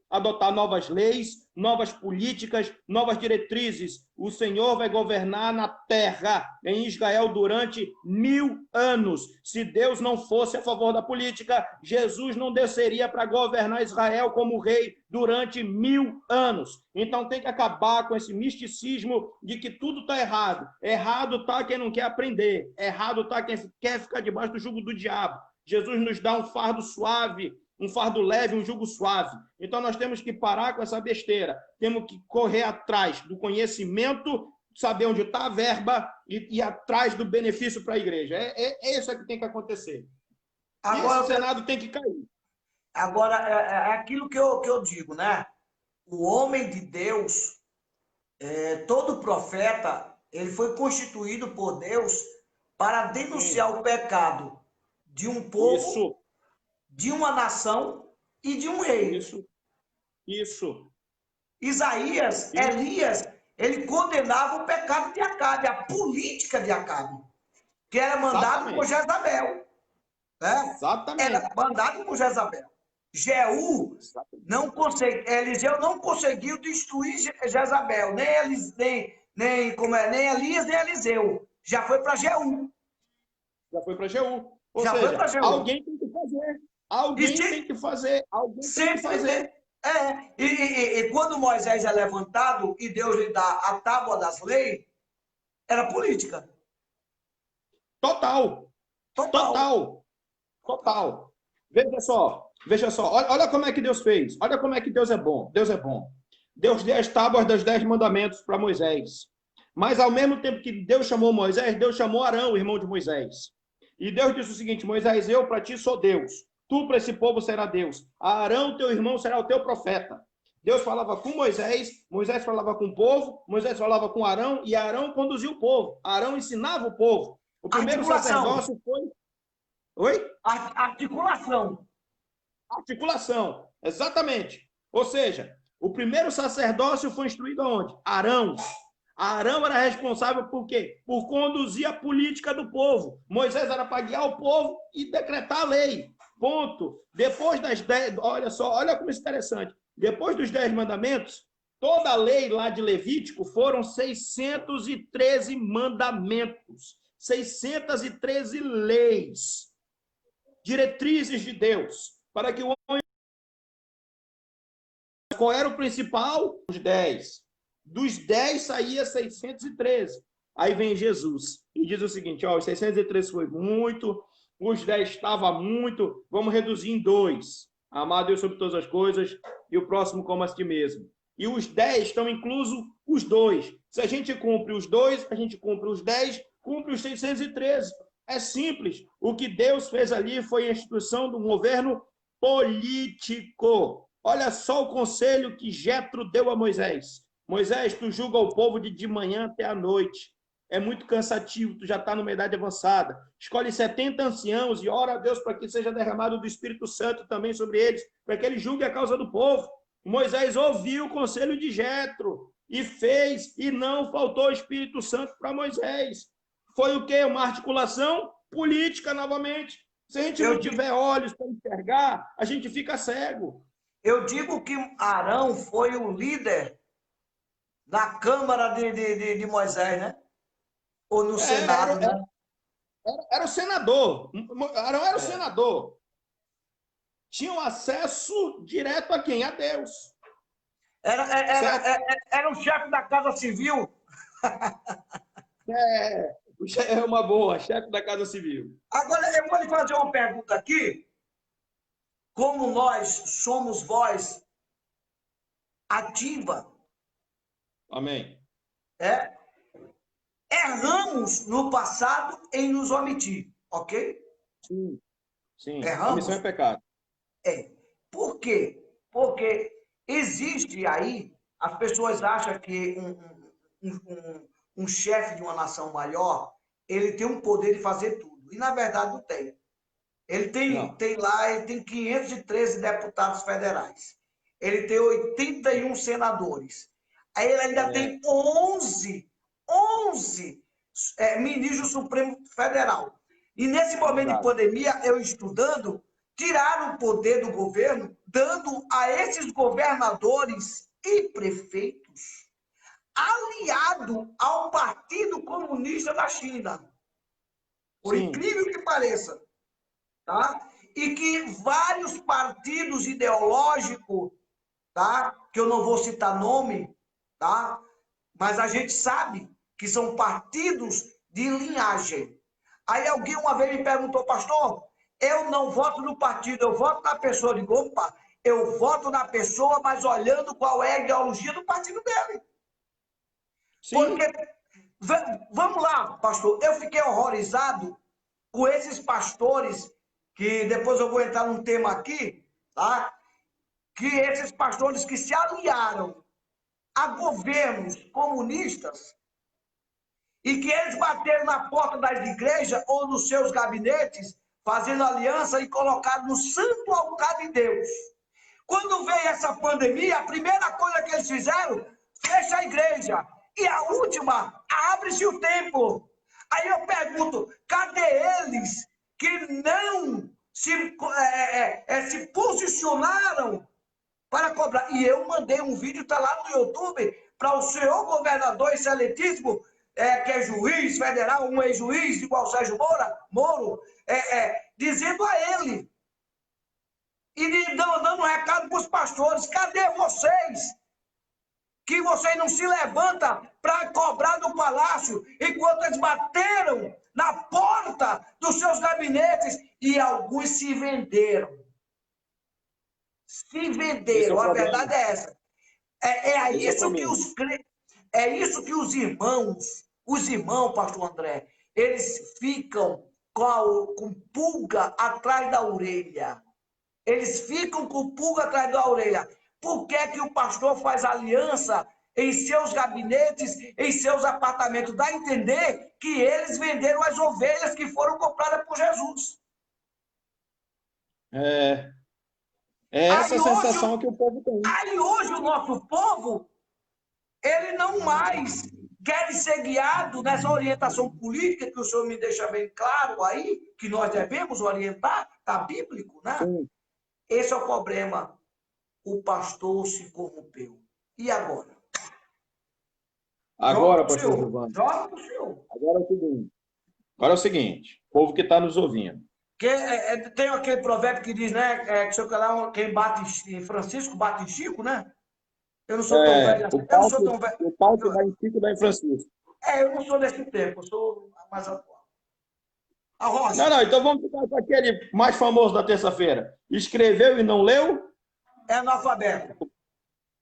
adotar novas leis, novas políticas, novas diretrizes. O Senhor vai governar na terra, em Israel, durante 1000 anos. Se Deus não fosse a favor da política, Jesus não desceria para governar Israel como rei durante 1000 anos. Então tem que acabar com esse misticismo de que tudo está errado. Errado está quem não quer aprender. Errado está quem quer ficar debaixo do jugo do diabo. Jesus nos dá um fardo suave, um fardo leve, um jugo suave. Então nós temos que parar com essa besteira. Temos que correr atrás do conhecimento, saber onde está a verba e ir atrás do benefício para a igreja. É isso que tem que acontecer. Agora, e esse Senado tem que cair. Agora, é aquilo que eu digo, né? O homem de Deus, todo profeta, ele foi constituído por Deus para denunciar o pecado de um povo, Isso. de uma nação e de um rei. Isso. Isaías, Elias, ele condenava o pecado de Acabe, a política de Acabe, que era mandado por Jezabel. Né? Exatamente. Era mandado por Jezabel. Jeú não conseguiu, Eliseu não conseguiu destruir Jezabel, nem Elias, nem Eliseu. Já foi para Jeú. Já foi para Jeú. Ou Já seja, foi para Jeú. alguém tem que fazer. Alguém tem que fazer. Alguém tem que fazer. E quando Moisés é levantado e Deus lhe dá a tábua das leis, era política. Total. Veja só. Olha como é que Deus fez. Olha como é que Deus é bom. Deus deu as tábuas dos 10 mandamentos para Moisés. Mas ao mesmo tempo que Deus chamou Moisés, Deus chamou Arão, o irmão de Moisés. E Deus disse o seguinte: Moisés, eu para ti sou Deus. Tu para esse povo será Deus. Arão, teu irmão, será o teu profeta. Deus falava com Moisés, Moisés falava com o povo, Moisés falava com Arão, e Arão conduzia o povo. Arão ensinava o povo. O primeiro sacerdócio foi... Oi? Articulação, exatamente. Ou seja, o primeiro sacerdócio foi instruído aonde? Arão. Arão era responsável por quê? Por conduzir a política do povo. Moisés era para guiar o povo e decretar a lei. Ponto. Depois das 10... Olha só, olha como isso é interessante. Depois dos 10 mandamentos, toda a lei lá de Levítico foram 613 mandamentos. 613 leis. Diretrizes de Deus. Para que o homem... Qual era o principal? Os 10. Dos 10 saía 613. Aí vem Jesus e diz o seguinte: ó, os 613 foi muito, os 10 estava muito, vamos reduzir em 2. Amar a Deus sobre todas as coisas e o próximo como a si mesmo. E os 10 estão inclusos os 2. Se a gente cumpre os 2, a gente cumpre os 10, cumpre os 613. É simples. O que Deus fez ali foi a instituição de um governo político. Olha só o conselho que Jetro deu a Moisés. Moisés, tu julga o povo de manhã até a noite. É muito cansativo, tu já está numa idade avançada. Escolhe 70 anciãos e ora a Deus para que seja derramado do Espírito Santo também sobre eles, para que ele julgue a causa do povo. Moisés ouviu o conselho de Jetro e fez, e não faltou o Espírito Santo para Moisés. Foi o quê? Uma articulação política novamente. Se a gente não tiver olhos para enxergar, a gente fica cego. Eu digo que Arão foi o líder na Câmara de Moisés, né? Ou no Senado, né? Era o senador. Arão era o senador. Tinham acesso direto a quem? A Deus. Era o chefe da Casa Civil. É uma boa, chefe da Casa Civil. Agora, eu vou lhe fazer uma pergunta aqui. Como nós somos voz ativa, amém, erramos no passado em nos omitir, ok? Sim. Erramos. A missão é pecado. Por quê? Porque existe aí, as pessoas acham que um chefe de uma nação maior, ele tem um poder de fazer tudo. E, na verdade, não tem. Ele tem 513 deputados federais. Ele tem 81 senadores. Aí ele ainda tem 11 ministros do Supremo Federal. E nesse momento de pandemia, eu estudando, tiraram o poder do governo, dando a esses governadores e prefeitos aliado ao Partido Comunista da China. Por Sim. incrível que pareça. Tá? E que vários partidos ideológicos, tá? Que eu não vou citar nome, tá? Mas a gente sabe que são partidos de linhagem. Aí alguém uma vez me perguntou, pastor, eu não voto no partido, eu voto na pessoa. Eu digo, opa, eu voto na pessoa, mas olhando qual é a ideologia do partido dele. Sim. Porque, vamos lá, pastor, eu fiquei horrorizado com esses pastores, que depois eu vou entrar num tema aqui, tá? Que esses pastores que se aliaram a governos comunistas e que eles bateram na porta das igrejas ou nos seus gabinetes, fazendo aliança e colocaram no santo altar de Deus. Quando veio essa pandemia, a primeira coisa que eles fizeram, fecha a igreja. E a última, abre-se o templo. Aí eu pergunto, cadê eles que não se posicionaram para cobrar? E eu mandei um vídeo, está lá no YouTube, para o senhor governador excelentíssimo, que é juiz federal, um ex-juiz igual Sérgio Moro, dizendo a ele, e dando um recado para os pastores, cadê vocês? Que vocês não se levantam para cobrar do palácio, enquanto eles bateram na porta dos seus gabinetes e alguns se venderam. Se venderam, a verdade é essa. É isso que os irmãos, pastor André, eles ficam com pulga atrás da orelha. Eles ficam com pulga atrás da orelha. Por que que o pastor faz aliança em seus gabinetes, em seus apartamentos? Dá a entender que eles venderam as ovelhas que foram compradas por Jesus. É essa Aí sensação hoje, que o povo tem. aí hoje o nosso povo, ele não mais quer ser guiado nessa orientação política que o senhor me deixa bem claro aí, que nós devemos orientar, está bíblico, né? Sim. Esse é o problema. O pastor se corrompeu. E agora? Agora, Joga pro pastor senhor. Giovanni, Joga pro senhor. agora é o seguinte, povo que está nos ouvindo. Tem aquele provérbio que diz, né? Que se eu calar, quem bate em Francisco, bate em Chico, né? Eu não sou tão velho assim. Eu não sou tão velho. O pau que dá em Chico dá em Francisco. Eu não sou desse tempo, eu sou mais atual. A Rocha. Não, então vamos ficar com aquele mais famoso da terça-feira. Escreveu e não leu? É analfabeto.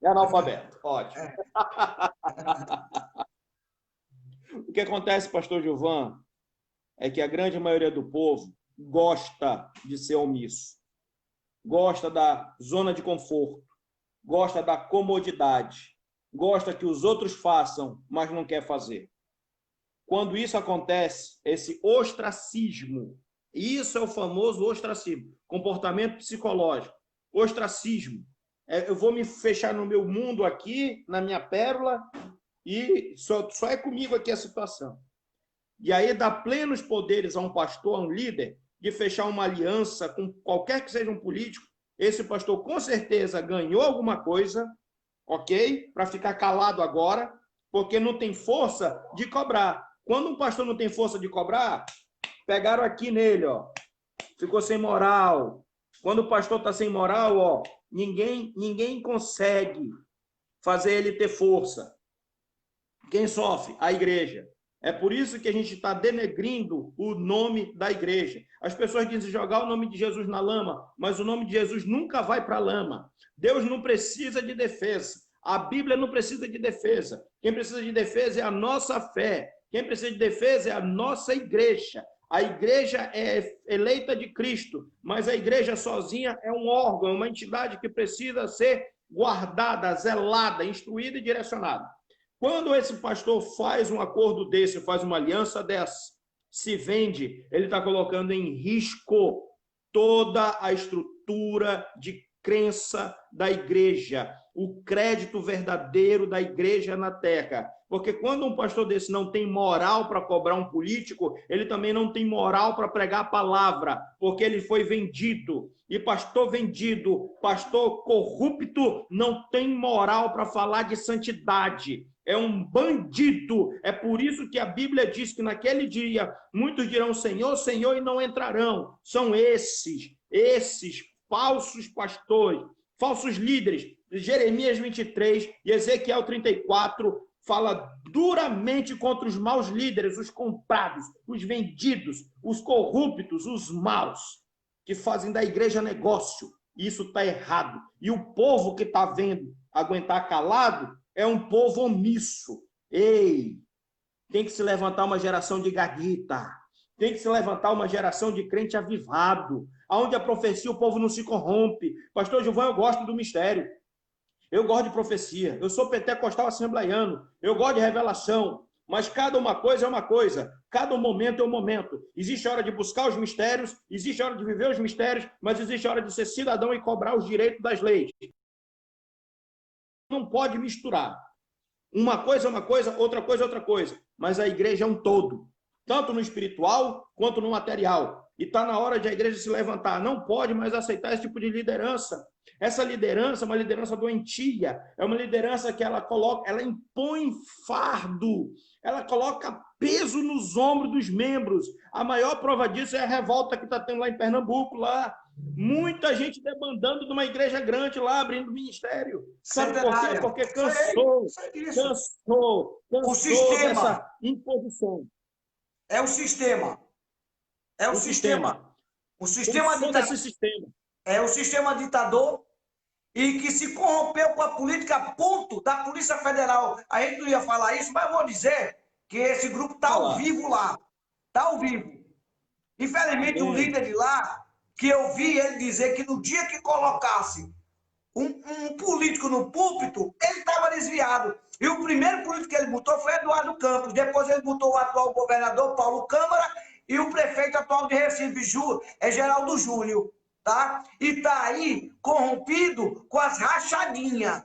É analfabeto. Ótimo. O que acontece, pastor Gilvan, é que a grande maioria do povo gosta de ser omisso. Gosta da zona de conforto. Gosta da comodidade. Gosta que os outros façam, mas não quer fazer. Quando isso acontece, esse ostracismo, isso é o famoso ostracismo, comportamento psicológico, ostracismo. Eu vou me fechar no meu mundo aqui, na minha pérola, e só é comigo aqui a situação. E aí dá plenos poderes a um pastor, a um líder, de fechar uma aliança com qualquer que seja um político. Esse pastor com certeza ganhou alguma coisa, ok? Para ficar calado agora, porque não tem força de cobrar. Quando um pastor não tem força de cobrar, pegaram aqui nele, ó, ficou sem moral. Quando o pastor está sem moral, ó, ninguém consegue fazer ele ter força. Quem sofre? A igreja. É por isso que a gente está denegrindo o nome da igreja. As pessoas dizem jogar o nome de Jesus na lama, mas o nome de Jesus nunca vai para a lama. Deus não precisa de defesa. A Bíblia não precisa de defesa. Quem precisa de defesa é a nossa fé. Quem precisa de defesa é a nossa igreja. A igreja é eleita de Cristo, mas a igreja sozinha é um órgão, uma entidade que precisa ser guardada, zelada, instruída e direcionada. Quando esse pastor faz um acordo desse, faz uma aliança dessa, se vende, ele está colocando em risco toda a estrutura de crença da igreja. o crédito verdadeiro da igreja na terra. Porque quando um pastor desse não tem moral para cobrar um político, ele também não tem moral para pregar a palavra, porque ele foi vendido. E pastor vendido, pastor corrupto, não tem moral para falar de santidade. É um bandido. É por isso que a Bíblia diz que naquele dia muitos dirão Senhor, Senhor, e não entrarão. São esses falsos pastores, falsos líderes. Jeremias 23 e Ezequiel 34 fala duramente contra os maus líderes, os comprados, os vendidos, os corruptos, os maus, que fazem da igreja negócio. Isso está errado. E o povo que está vendo aguentar calado é um povo omisso. Ei, tem que se levantar uma geração de gaguita, tem que se levantar uma geração de crente avivado, onde a profecia o povo não se corrompe. Pastor Gilvan, eu gosto do mistério. Eu gosto de profecia, eu sou pentecostal assembleiano, eu gosto de revelação, mas cada uma coisa é uma coisa, cada momento é um momento. Existe a hora de buscar os mistérios, existe a hora de viver os mistérios, mas existe a hora de ser cidadão e cobrar os direitos das leis. Não pode misturar. Uma coisa é uma coisa, outra coisa é outra coisa, mas a igreja é um todo, tanto no espiritual quanto no material. E está na hora de a igreja se levantar. Não pode mais aceitar esse tipo de liderança. Essa liderança é uma liderança doentia, é uma liderança que ela impõe fardo, ela coloca peso nos ombros dos membros. A maior prova disso é a revolta que está tendo lá em Pernambuco, lá. Muita gente demandando de uma igreja grande lá, abrindo ministério. Sabe por quê? Porque cansou O sistema. dessa imposição. É o sistema. É o sistema. O sistema desse sistema. É o sistema ditador e que se corrompeu com a política a ponto da Polícia Federal. A gente não ia falar isso, mas vou dizer que esse grupo está ao vivo lá. Está ao vivo. Infelizmente, o líder de lá, que eu vi ele dizer que no dia que colocasse um político no púlpito, ele estava desviado. E o primeiro político que ele botou foi Eduardo Campos. Depois ele botou o atual governador, Paulo Câmara, e o prefeito atual de Recife, Geraldo Júnior. Tá? E está aí corrompido com as rachadinhas.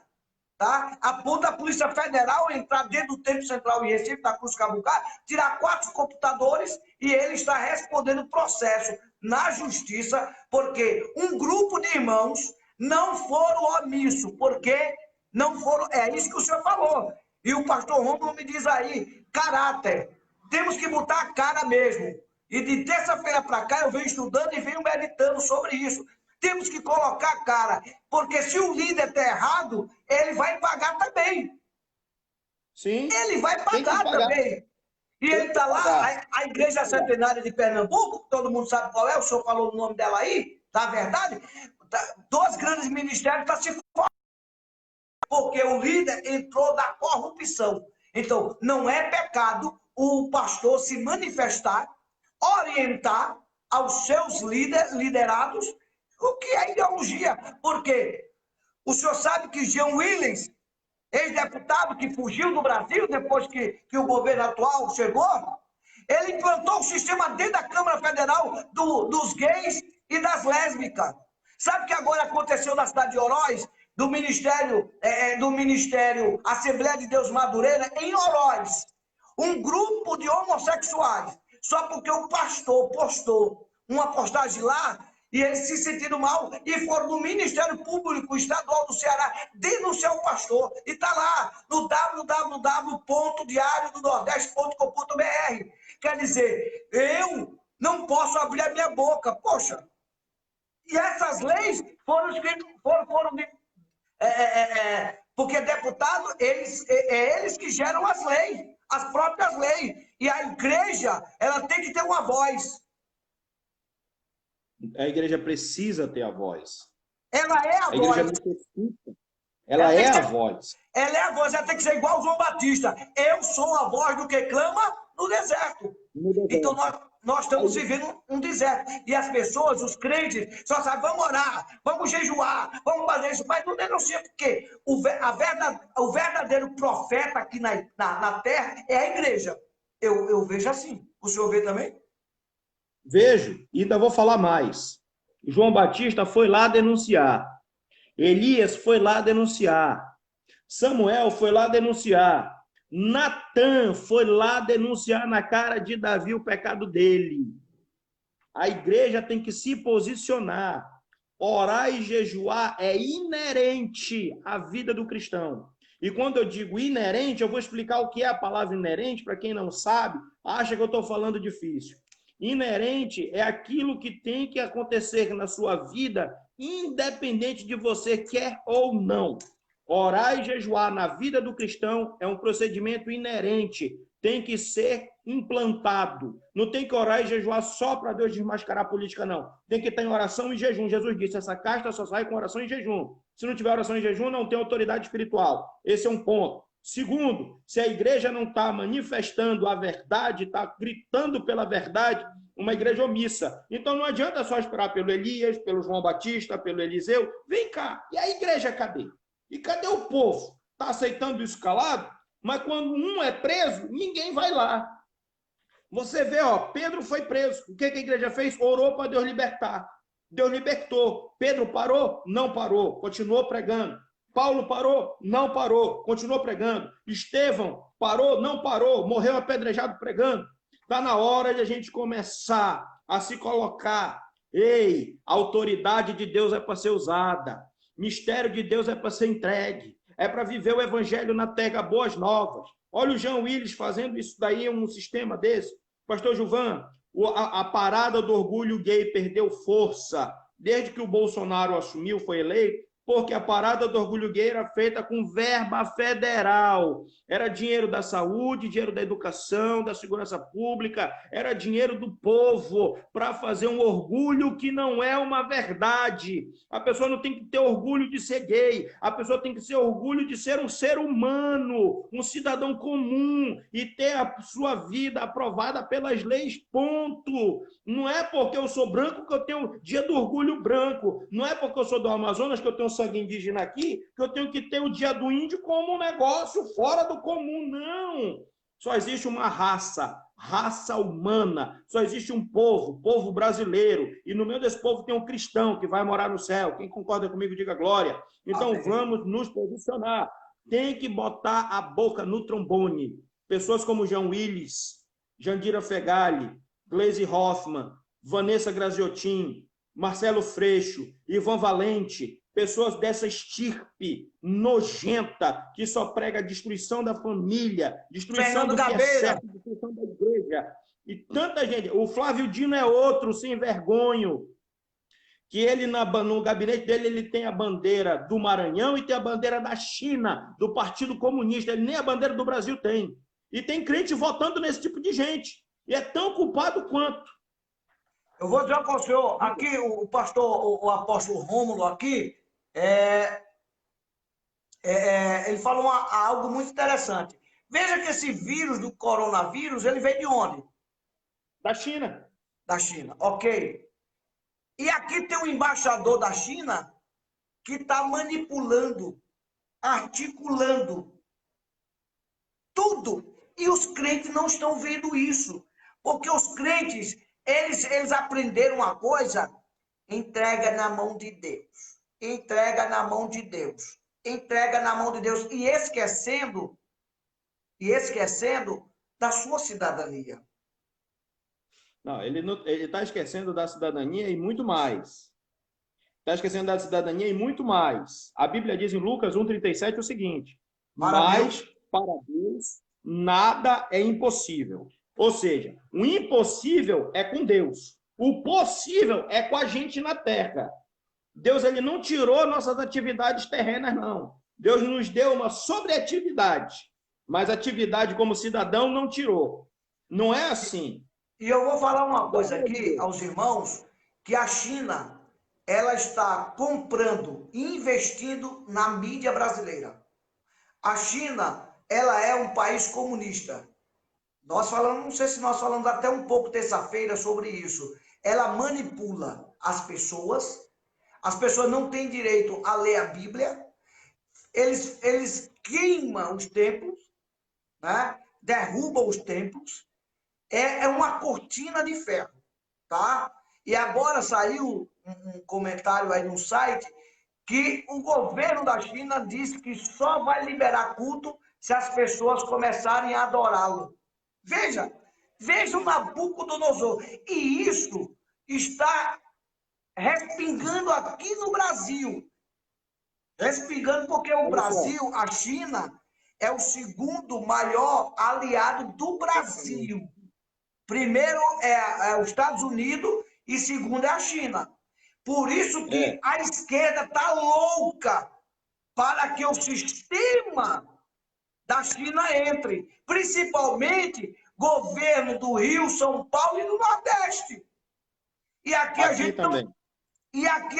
Tá? A ponto da Polícia Federal entrar dentro do Templo Central em Recife, da Cruz Cabucá, tirar 4 computadores e ele está respondendo processo na justiça, porque um grupo de irmãos não foram omissos, porque não foram... É isso que o senhor falou. E o pastor Rômulo me diz aí, caráter. Temos que botar a cara mesmo. E de terça-feira para cá eu venho estudando e venho meditando sobre isso. Temos que colocar a cara, porque se o líder está errado, ele vai pagar também. Sim. Ele vai pagar também. E ele está lá, a Igreja Centenária de Pernambuco, todo mundo sabe qual é, o senhor falou o nome dela aí, tá verdade? 2 grandes ministérios estão se formando, porque o líder entrou na corrupção. Então, não é pecado o pastor se manifestar, orientar aos seus liderados o que é ideologia. Porque o senhor sabe que Jean Willis, ex-deputado que fugiu do Brasil depois que o governo atual chegou, ele implantou o sistema dentro da Câmara Federal dos gays e das lésbicas. Sabe o que agora aconteceu na cidade de Oroz, do Ministério Assembleia de Deus Madureira, em Oroz? Um grupo de homossexuais, só porque o pastor postou uma postagem lá, e eles se sentiram mal e foram no Ministério Público Estadual do Ceará denunciar o pastor. E está lá no www.diariodonordeste.com.br. Quer dizer, eu não posso abrir a minha boca. Poxa, e essas leis foram escritas, porque deputado, eles que geram as leis, as próprias leis. E a igreja, ela tem que ter uma voz. A igreja precisa ter a voz. Ela é a voz. Necessita. Ela é a voz. Ela é a voz, ela tem que ser igual o João Batista. Eu sou a voz do que clama no deserto. Então nós estamos vivendo um deserto. E as pessoas, os crentes, só sabem, vamos orar, vamos jejuar, vamos fazer isso, mas não denuncia, porque o verdadeiro profeta aqui na terra é a igreja. Eu vejo assim. O senhor vê também? Vejo, e ainda vou falar mais. João Batista foi lá denunciar. Elias foi lá denunciar. Samuel foi lá denunciar. Natã foi lá denunciar na cara de Davi o pecado dele. A igreja tem que se posicionar. Orar e jejuar é inerente à vida do cristão. E quando eu digo inerente, eu vou explicar o que é a palavra inerente, para quem não sabe, acha que eu estou falando difícil. Inerente é aquilo que tem que acontecer na sua vida, independente de você quer ou não. Orar e jejuar na vida do cristão é um procedimento inerente, tem que ser implantado. Não tem que orar e jejuar só para Deus desmascarar a política, não. Tem que estar em oração e jejum. Jesus disse, essa casta só sai com oração e jejum. Se não tiver oração e jejum, não tem autoridade espiritual. Esse é um ponto. Segundo, se a igreja não está manifestando a verdade, está gritando pela verdade, uma igreja omissa. Então não adianta só esperar pelo Elias, pelo João Batista, pelo Eliseu. Vem cá. E a igreja cadê? E cadê o povo? Está aceitando isso calado? Mas quando um é preso, ninguém vai lá. Você vê, ó, Pedro foi preso. O que a igreja fez? Orou para Deus libertar. Deus libertou. Pedro parou? Não parou. Continuou pregando. Paulo parou? Não parou. Continuou pregando. Estevão parou? Não parou. Morreu apedrejado pregando. Está na hora de a gente começar a se colocar. Ei, a autoridade de Deus é para ser usada. Mistério de Deus é para ser entregue. É para viver o evangelho na terra, boas novas. Olha o Jean Willis fazendo isso daí em um sistema desse. Pastor Gilvan, a parada do orgulho gay perdeu força desde que o Bolsonaro assumiu, foi eleito, porque a parada do orgulho gay era feita com verba federal. Era dinheiro da saúde, dinheiro da educação, da segurança pública, era dinheiro do povo para fazer um orgulho que não é uma verdade. A pessoa não tem que ter orgulho de ser gay, a pessoa tem que ter orgulho de ser um ser humano, um cidadão comum e ter a sua vida aprovada pelas leis, ponto. Não é porque eu sou branco que eu tenho dia do orgulho branco, não é porque eu sou do Amazonas que eu tenho sangue indígena aqui, que eu tenho que ter o dia do índio como um negócio fora do comum, não. Só existe uma raça humana, só existe um povo brasileiro, e no meio desse povo tem um cristão que vai morar no céu. Quem concorda comigo, diga glória. Então vamos nos posicionar. Tem que botar a boca no trombone. Pessoas como Jean Willis, Jandira Fegali, Gleisi Hoffmann, Vanessa Graziotin, Marcelo Freixo, Ivan Valente, pessoas dessa estirpe nojenta, que só prega a destruição da família, destruição do que é certo, destruição da igreja. E tanta gente. O Flávio Dino é outro sem vergonho, que ele no gabinete dele ele tem a bandeira do Maranhão e tem a bandeira da China, do Partido Comunista. Ele nem a bandeira do Brasil tem. E tem crente votando nesse tipo de gente. E é tão culpado quanto. Eu vou dizer para o senhor, aqui o pastor, o apóstolo Rômulo aqui, ele falou algo muito interessante. Veja que esse vírus do coronavírus, ele veio de onde? Da China. Da China, ok. E aqui tem um embaixador da China que está manipulando, articulando tudo. E os crentes não estão vendo isso. Porque os crentes, eles aprenderam uma coisa, entrega na mão de Deus. Entrega na mão de Deus. Entrega na mão de Deus. E esquecendo da sua cidadania. Não, ele está esquecendo da cidadania e muito mais. Está esquecendo da cidadania e muito mais. A Bíblia diz em Lucas 1,37 o seguinte: mas para Deus nada é impossível. Ou seja, o impossível é com Deus. O possível é com a gente na terra. Deus ele não tirou nossas atividades terrenas, não. Deus nos deu uma sobreatividade, mas atividade como cidadão não tirou. Não é assim. E eu vou falar uma coisa aqui aos irmãos, que a China, ela está comprando e investindo na mídia brasileira. A China, ela é um país comunista. Nós falamos, não sei se nós falamos até um pouco terça-feira sobre isso. Ela manipula as pessoas não têm direito a ler a Bíblia, eles queimam os templos, né? Derrubam os templos, é uma cortina de ferro, tá? E agora saiu um comentário aí no site que o governo da China disse que só vai liberar culto se as pessoas começarem a adorá-lo. Veja o Nabucodonosor. E isso está respingando aqui no Brasil. Respingando porque o Brasil, a China, é o segundo maior aliado do Brasil. Primeiro é os Estados Unidos e segundo é a China. Por isso que a esquerda está louca para que o sistema da China entre. Principalmente governo do Rio, São Paulo e do Nordeste. E aqui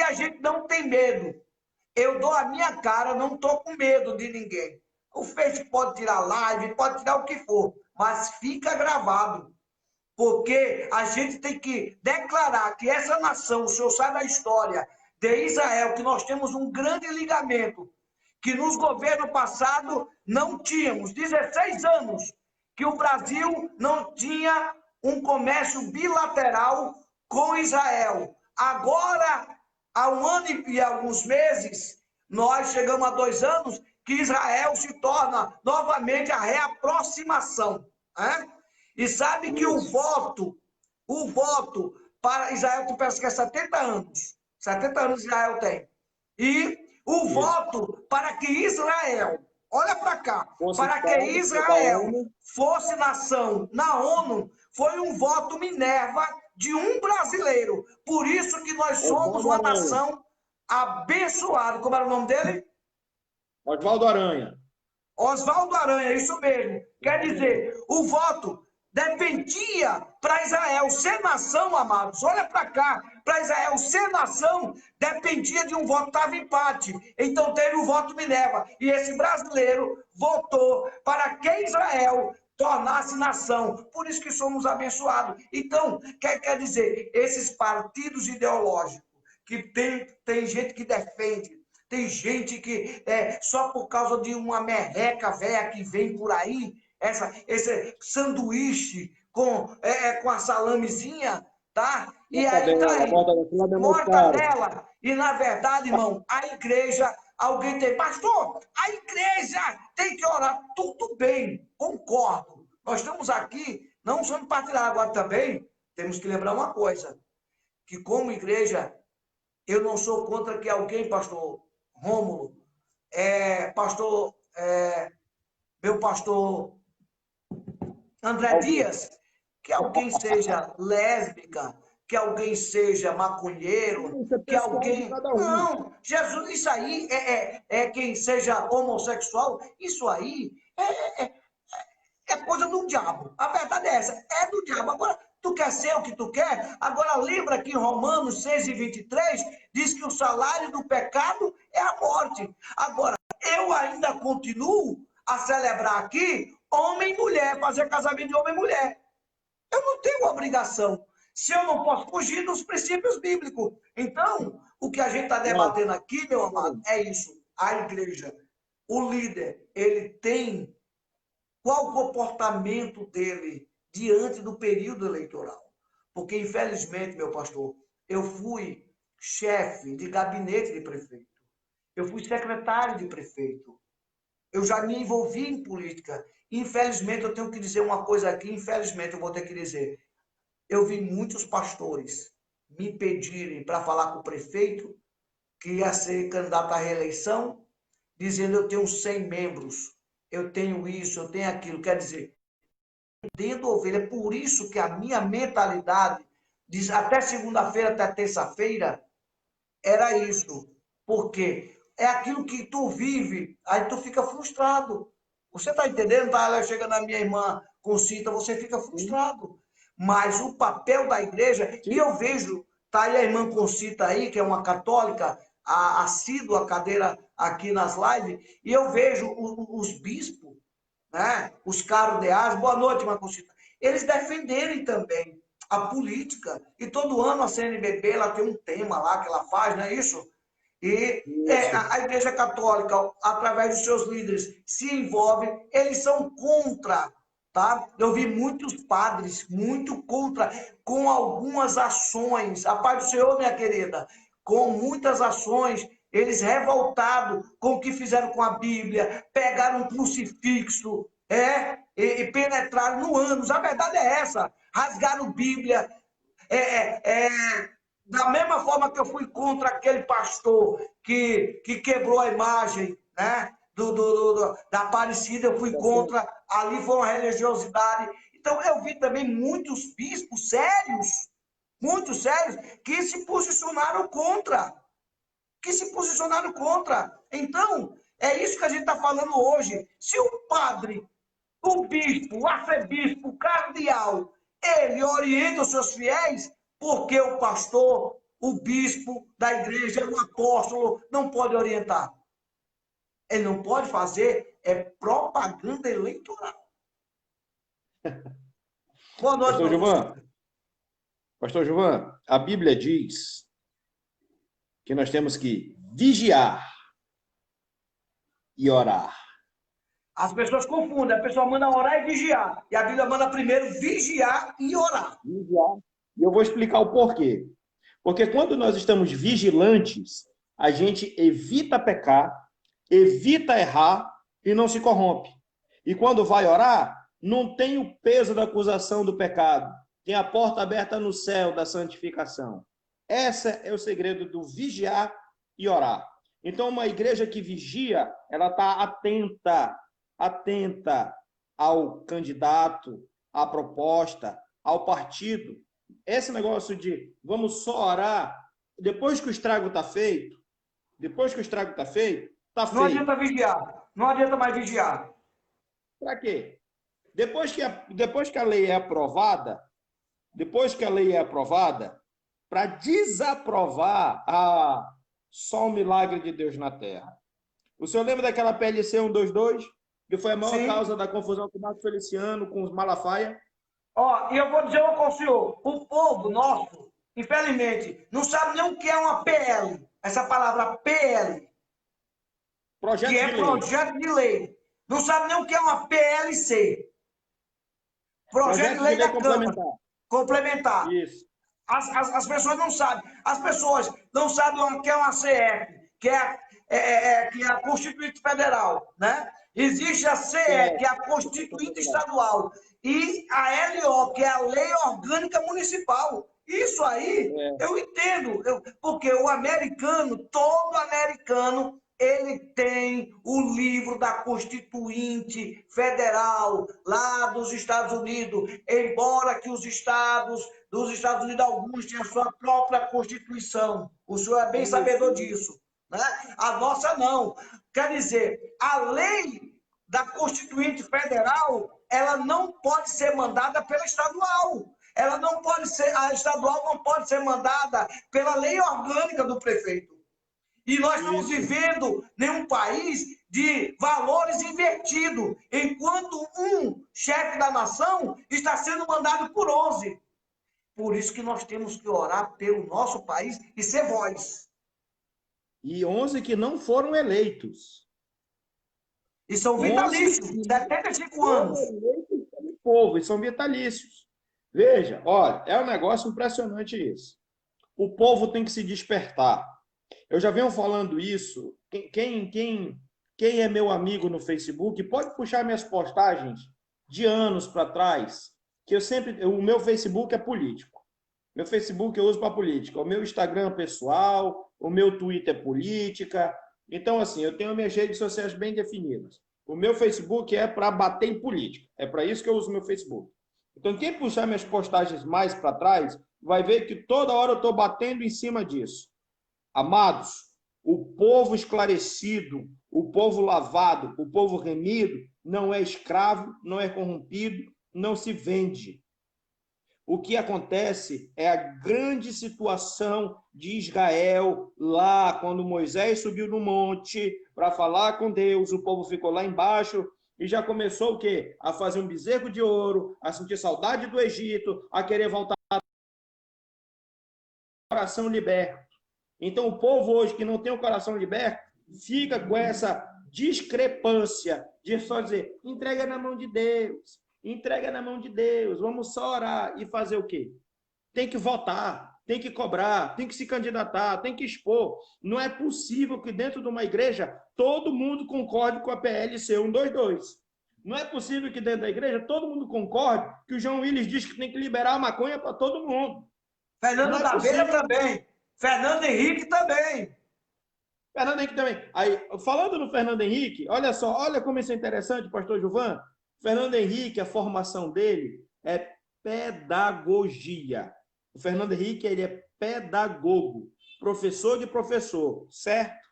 a gente não tem medo. Eu dou a minha cara, não estou com medo de ninguém. O Face pode tirar live, pode tirar o que for, mas fica gravado. Porque a gente tem que declarar que essa nação, o senhor sabe a história de Israel, que nós temos um grande ligamento, que nos governos passados não tínhamos. 16 anos que o Brasil não tinha um comércio bilateral com Israel. Agora, há um ano e alguns meses, nós chegamos a 2 anos, que Israel se torna novamente a reaproximação. E sabe que o voto para Israel, tu pensa que é 70 anos. 70 anos Israel tem. E o voto para que Israel, olha para cá, para que Israel fosse nação na ONU, foi um voto Minerva de um brasileiro. Por isso que nós somos uma nação abençoada. Como era o nome dele? Oswaldo Aranha. Oswaldo Aranha, isso mesmo. Quer dizer, o voto dependia para Israel ser nação, amados. Olha para cá. Para Israel ser nação, dependia de um voto, estava empate. Então teve o voto Minerva. E esse brasileiro votou para que Israel tornasse nação. Por isso que somos abençoados. Então, quer dizer, esses partidos ideológicos, que tem gente que defende, tem gente que só por causa de uma merreca velha que vem por aí, esse sanduíche com a salamezinha, tá? E aí tá aí, mortadela. E na verdade, irmão, a igreja, alguém tem, pastor, a igreja tem que orar. Tudo bem, concordo. Nós estamos aqui, não somos partidários, agora também temos que lembrar uma coisa, que como igreja, eu não sou contra que alguém, pastor Rômulo, meu pastor André Dias, que alguém seja lésbica, que alguém seja maconheiro, que alguém... Não, Jesus, isso aí quem seja homossexual, isso aí é coisa do diabo. A verdade é essa, é do diabo. Agora, tu quer ser o que tu quer? Agora, lembra que em Romanos 6:23 diz que o salário do pecado é a morte. Agora, eu ainda continuo a celebrar aqui homem e mulher, fazer casamento de homem e mulher. Eu não tenho obrigação. Se eu não posso fugir dos princípios bíblicos. Então, o que a gente está debatendo aqui, meu amado, é isso. A igreja, o líder, ele tem... Qual o comportamento dele diante do período eleitoral? Porque, infelizmente, meu pastor, eu fui chefe de gabinete de prefeito. Eu fui secretário de prefeito. Eu já me envolvi em política. Infelizmente, eu tenho que dizer uma coisa aqui, infelizmente, eu vou ter que dizer. Eu vi muitos pastores me pedirem para falar com o prefeito, que ia ser candidato à reeleição, dizendo eu tenho 100 membros, eu tenho isso, eu tenho aquilo. Quer dizer, dentro da ovelha, é por isso que a minha mentalidade, diz, até segunda-feira, até terça-feira, era isso. Porque é aquilo que tu vive, aí tu fica frustrado. Você está entendendo? Tá? Ela chega na minha irmã Concita, você fica frustrado. Mas o papel da igreja, e eu vejo, tá aí a irmã Concita aí, que é uma católica, assídua, cadeira aqui nas lives, e eu vejo os bispos, né? Os caros de asa, boa noite, irmã Concita, eles defenderem também a política. E todo ano a CNBB ela tem um tema lá que ela faz, não é isso? E a Igreja Católica, através dos seus líderes, se envolve, eles são contra, tá? Eu vi muitos padres muito contra, com algumas ações, a paz do Senhor, minha querida, com muitas ações eles revoltados com o que fizeram com a Bíblia, pegaram um crucifixo, e penetraram no ânus. A verdade é essa, rasgaram a Bíblia, da mesma forma que eu fui contra aquele pastor que quebrou a imagem, né, da Aparecida, eu fui contra, ali foi uma religiosidade. Então, eu vi também muitos bispos sérios, que se posicionaram contra. Então, é isso que a gente está falando hoje. Se o padre, o bispo, o arcebispo, o cardeal, ele orienta os seus fiéis, porque o pastor, o bispo da igreja, o apóstolo, não pode orientar. Ele não pode fazer propaganda eleitoral. Boa noite, Pastor Gilvan. Pastor Gilvan, a Bíblia diz que nós temos que vigiar e orar. As pessoas confundem, a pessoa manda orar e vigiar. E a Bíblia manda primeiro vigiar e orar. Vigiar. E eu vou explicar o porquê. Porque quando nós estamos vigilantes, a gente evita pecar, evita errar e não se corrompe. E quando vai orar, não tem o peso da acusação do pecado. Tem a porta aberta no céu da santificação. Esse é o segredo do vigiar e orar. Então, uma igreja que vigia, ela está atenta ao candidato, à proposta, ao partido. Esse negócio de vamos só orar, depois que o estrago está feito, está feito. Não adianta vigiar. Não adianta mais vigiar. Para quê? Depois que a lei é aprovada, para desaprovar, só um milagre de Deus na Terra. O senhor lembra daquela PLC 122, que foi a maior causa da confusão com o Marco Feliciano, com os Malafaia? E eu vou dizer uma coisa, senhor. O povo nosso, infelizmente, não sabe nem o que é uma PL. Essa palavra PL. Projeto de lei. Não sabe nem o que é uma PLC. Projeto de lei da Câmara. Complementar. Isso. As pessoas não sabem. As pessoas não sabem o que é uma CF, que é a Constituinte Federal, né? Existe a CE, que é a Constituinte Estadual, e a LO, que é a Lei Orgânica Municipal. Isso aí, eu entendo, porque o americano, todo americano, ele tem o livro da Constituinte Federal, lá dos Estados Unidos, embora que os estados dos Estados Unidos, alguns têm a sua própria Constituição. O senhor é bem sabedor disso. Né? A nossa não. Quer dizer, a lei da Constituinte Federal, ela não pode ser mandada pela estadual. A estadual não pode ser mandada pela lei orgânica do prefeito. E nós estamos vivendo em um país de valores invertidos, enquanto um chefe da nação está sendo mandado por 11. Por isso que nós temos que orar pelo nosso país e ser voz. E 11 que não foram eleitos. E são vitalícios, 75 anos. Eleitos pelo povo, e são vitalícios. Veja, olha, é um negócio impressionante isso. O povo tem que se despertar. Eu já venho falando isso. Quem é meu amigo no Facebook pode puxar minhas postagens de anos para trás, que o meu Facebook é político. Meu Facebook eu uso para política. O meu Instagram pessoal, o meu Twitter é política. Então, assim, eu tenho minhas redes sociais bem definidas. O meu Facebook é para bater em política. É para isso que eu uso o meu Facebook. Então, quem puxar minhas postagens mais para trás, vai ver que toda hora eu estou batendo em cima disso. Amados, o povo esclarecido, o povo lavado, o povo remido, não é escravo, não é corrompido, não se vende. O que acontece é a grande situação de Israel lá, quando Moisés subiu no monte para falar com Deus, o povo ficou lá embaixo e já começou o quê? A fazer um bezerro de ouro, a sentir saudade do Egito, a querer voltar ao coração liberto. Então, o povo hoje que não tem o coração liberto, fica com essa discrepância de só dizer, entrega na mão de Deus, vamos só orar e fazer o quê? Tem que votar, tem que cobrar, tem que se candidatar, tem que expor. Não é possível que dentro de uma igreja todo mundo concorde com a PLC 122. Não é possível que dentro da igreja todo mundo concorde que o João Willis diz que tem que liberar a maconha para todo mundo. Fernando Não é Gabeira possível. também. Fernando Henrique também. Fernando Henrique também. Aí, falando no Fernando Henrique, olha só, olha como isso é interessante, pastor Gilvan. Fernando Henrique, a formação dele é pedagogia. O Fernando Henrique, ele é pedagogo, professor de professor, certo?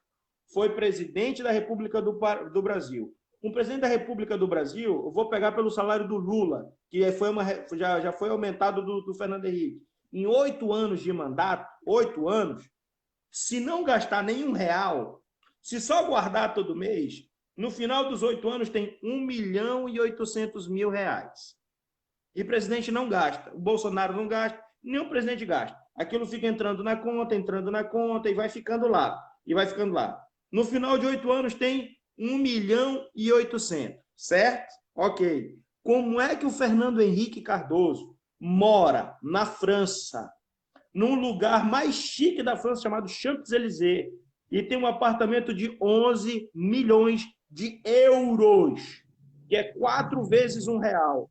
Foi presidente da República do Brasil. Um presidente da República do Brasil, eu vou pegar pelo salário do Lula, que já foi aumentado do Fernando Henrique. Em 8 anos de mandato, 8 anos, se não gastar nenhum real, se só guardar todo mês, no final dos 8 anos tem 1.800.000 reais. E o presidente não gasta, o Bolsonaro não gasta, nenhum presidente gasta. Aquilo fica entrando na conta, e vai ficando lá, e vai ficando lá. No final de 8 anos tem 1.800.000, certo? Ok. Como é que o Fernando Henrique Cardoso mora na França, num lugar mais chique da França, chamado Champs-Élysées, e tem um apartamento de 11 milhões de euros, que é 4 vezes um real.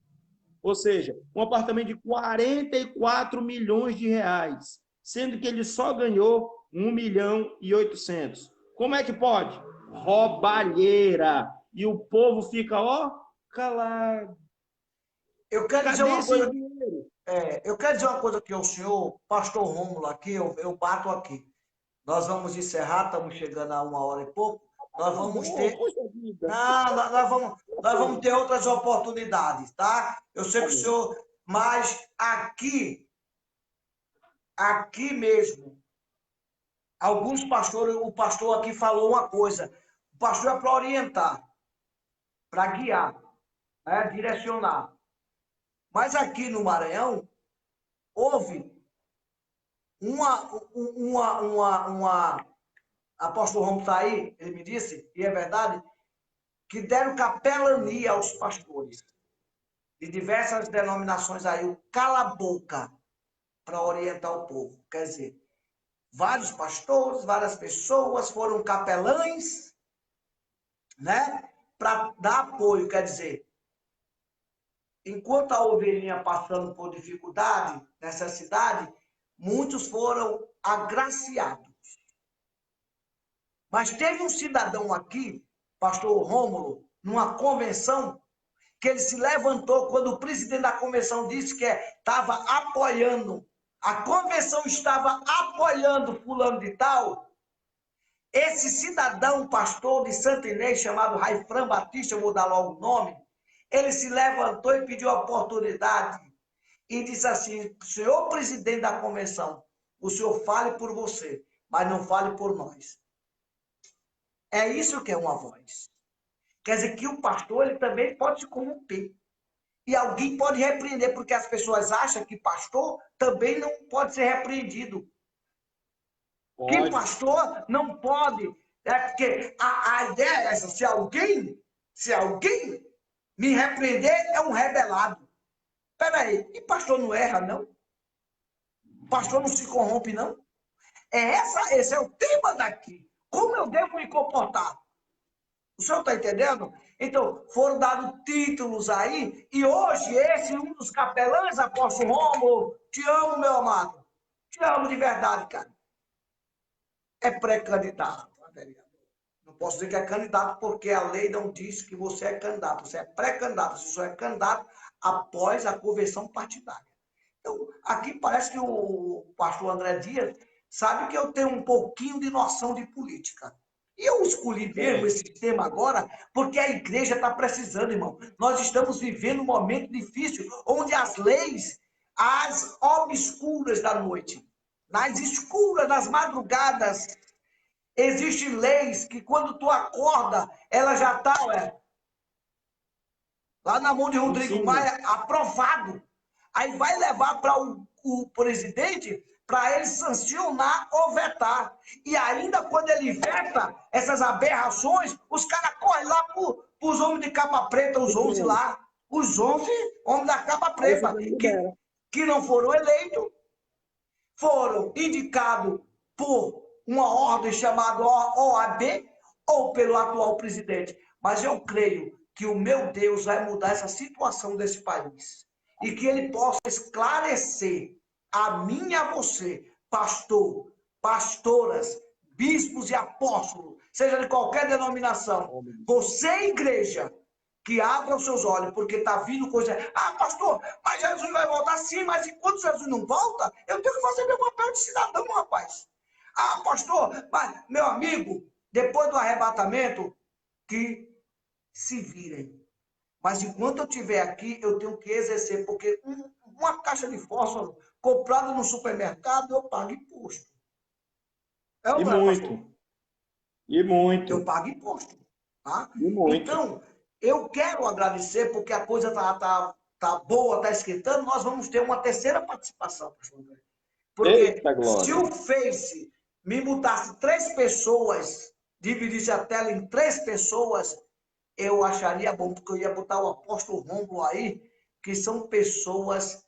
Ou seja, um apartamento de 44 milhões de reais, sendo que ele só ganhou 1.800.000. Como é que pode? Roubalheira. E o povo fica, ó, calado. Eu quero dizer Cadê uma esse coisa. dinheiro? Eu quero dizer uma coisa aqui ao senhor, pastor Rômulo, aqui, eu bato aqui. Nós vamos encerrar, estamos chegando a 1 hora e pouco. Nós vamos ter. Poxa vida. Não, nós vamos ter outras oportunidades, tá? Eu sei que o senhor. Mas aqui mesmo, alguns pastores, o pastor aqui falou uma coisa. O pastor é para orientar, para guiar, né? Direcionar. Mas aqui no Maranhão, houve apóstolo Romo está aí, ele me disse, e é verdade, que deram capelania aos pastores de diversas denominações aí, o cala-boca, para orientar o povo. Quer dizer, vários pastores, várias pessoas foram capelães, né, para dar apoio. Quer dizer, enquanto a ovelhinha passando por dificuldade, necessidade, muitos foram agraciados. Mas teve um cidadão aqui, pastor Rômulo, numa convenção, que ele se levantou quando o presidente da convenção disse que estava apoiando, a convenção estava apoiando fulano de tal. Esse cidadão, pastor de Santa Inês, chamado Raifran Batista, eu vou dar logo o nome, ele se levantou e pediu a oportunidade e disse assim: senhor presidente da convenção, o senhor fale por você, mas não fale por nós. É isso que é uma voz. Quer dizer que o pastor ele também pode se corromper. E alguém pode repreender, porque as pessoas acham que pastor também não pode ser repreendido. Pode. Que pastor não pode. Porque a ideia é essa: se alguém me repreender, é um rebelado. Espera aí, e pastor não erra, não? Pastor não se corrompe, não? Esse é o tema daqui. Como eu devo me comportar? O senhor está entendendo? Então, foram dados títulos aí, e hoje esse, um dos capelães, apóstolo Rômulo, te amo, meu amado. Te amo de verdade, cara. É pré-candidato, vereador. Não posso dizer que é candidato, porque a lei não diz que você é candidato. Você é pré-candidato. Você só é candidato após a convenção partidária. Então, aqui parece que o pastor André Dias sabe que eu tenho um pouquinho de noção de política. E eu escolhi mesmo esse tema agora porque a igreja está precisando, irmão. Nós estamos vivendo um momento difícil, onde as leis, as obscuras da noite, nas escuras, nas madrugadas, existem leis que quando tu acorda, ela já está, lá na mão de Rodrigo Maia, aprovado. Aí vai levar para o presidente para ele sancionar ou vetar. E ainda quando ele veta essas aberrações, os caras correm lá para os homens de capa preta, os 11 lá. Os 11 homens da capa preta, que não foram eleitos. foram indicados por uma ordem chamada OAB ou pelo atual presidente. Mas eu creio que o meu Deus vai mudar essa situação desse país. E que ele possa esclarecer a mim e a você, pastor, pastoras, bispos e apóstolos, seja de qualquer denominação, você, igreja, que abra os seus olhos, porque está vindo coisa. Ah, pastor, mas Jesus vai voltar sim, mas enquanto Jesus não volta, eu tenho que fazer meu papel de cidadão, rapaz. Ah, pastor, mas, meu amigo, depois do arrebatamento, que se virem. Mas enquanto eu estiver aqui, eu tenho que exercer, porque uma caixa de fósforo comprada no supermercado, eu pago imposto. É ou E não é, muito. pastor? E muito. Eu pago imposto. Tá? E muito. Então, eu quero agradecer, porque a coisa tá boa, está esquentando, nós vamos ter uma terceira participação, pastor André. Porque Eita glória. se o Face me mudasse 3 pessoas, dividisse a tela em 3 pessoas, eu acharia bom, porque eu ia botar o apóstolo Rômulo aí, que são pessoas,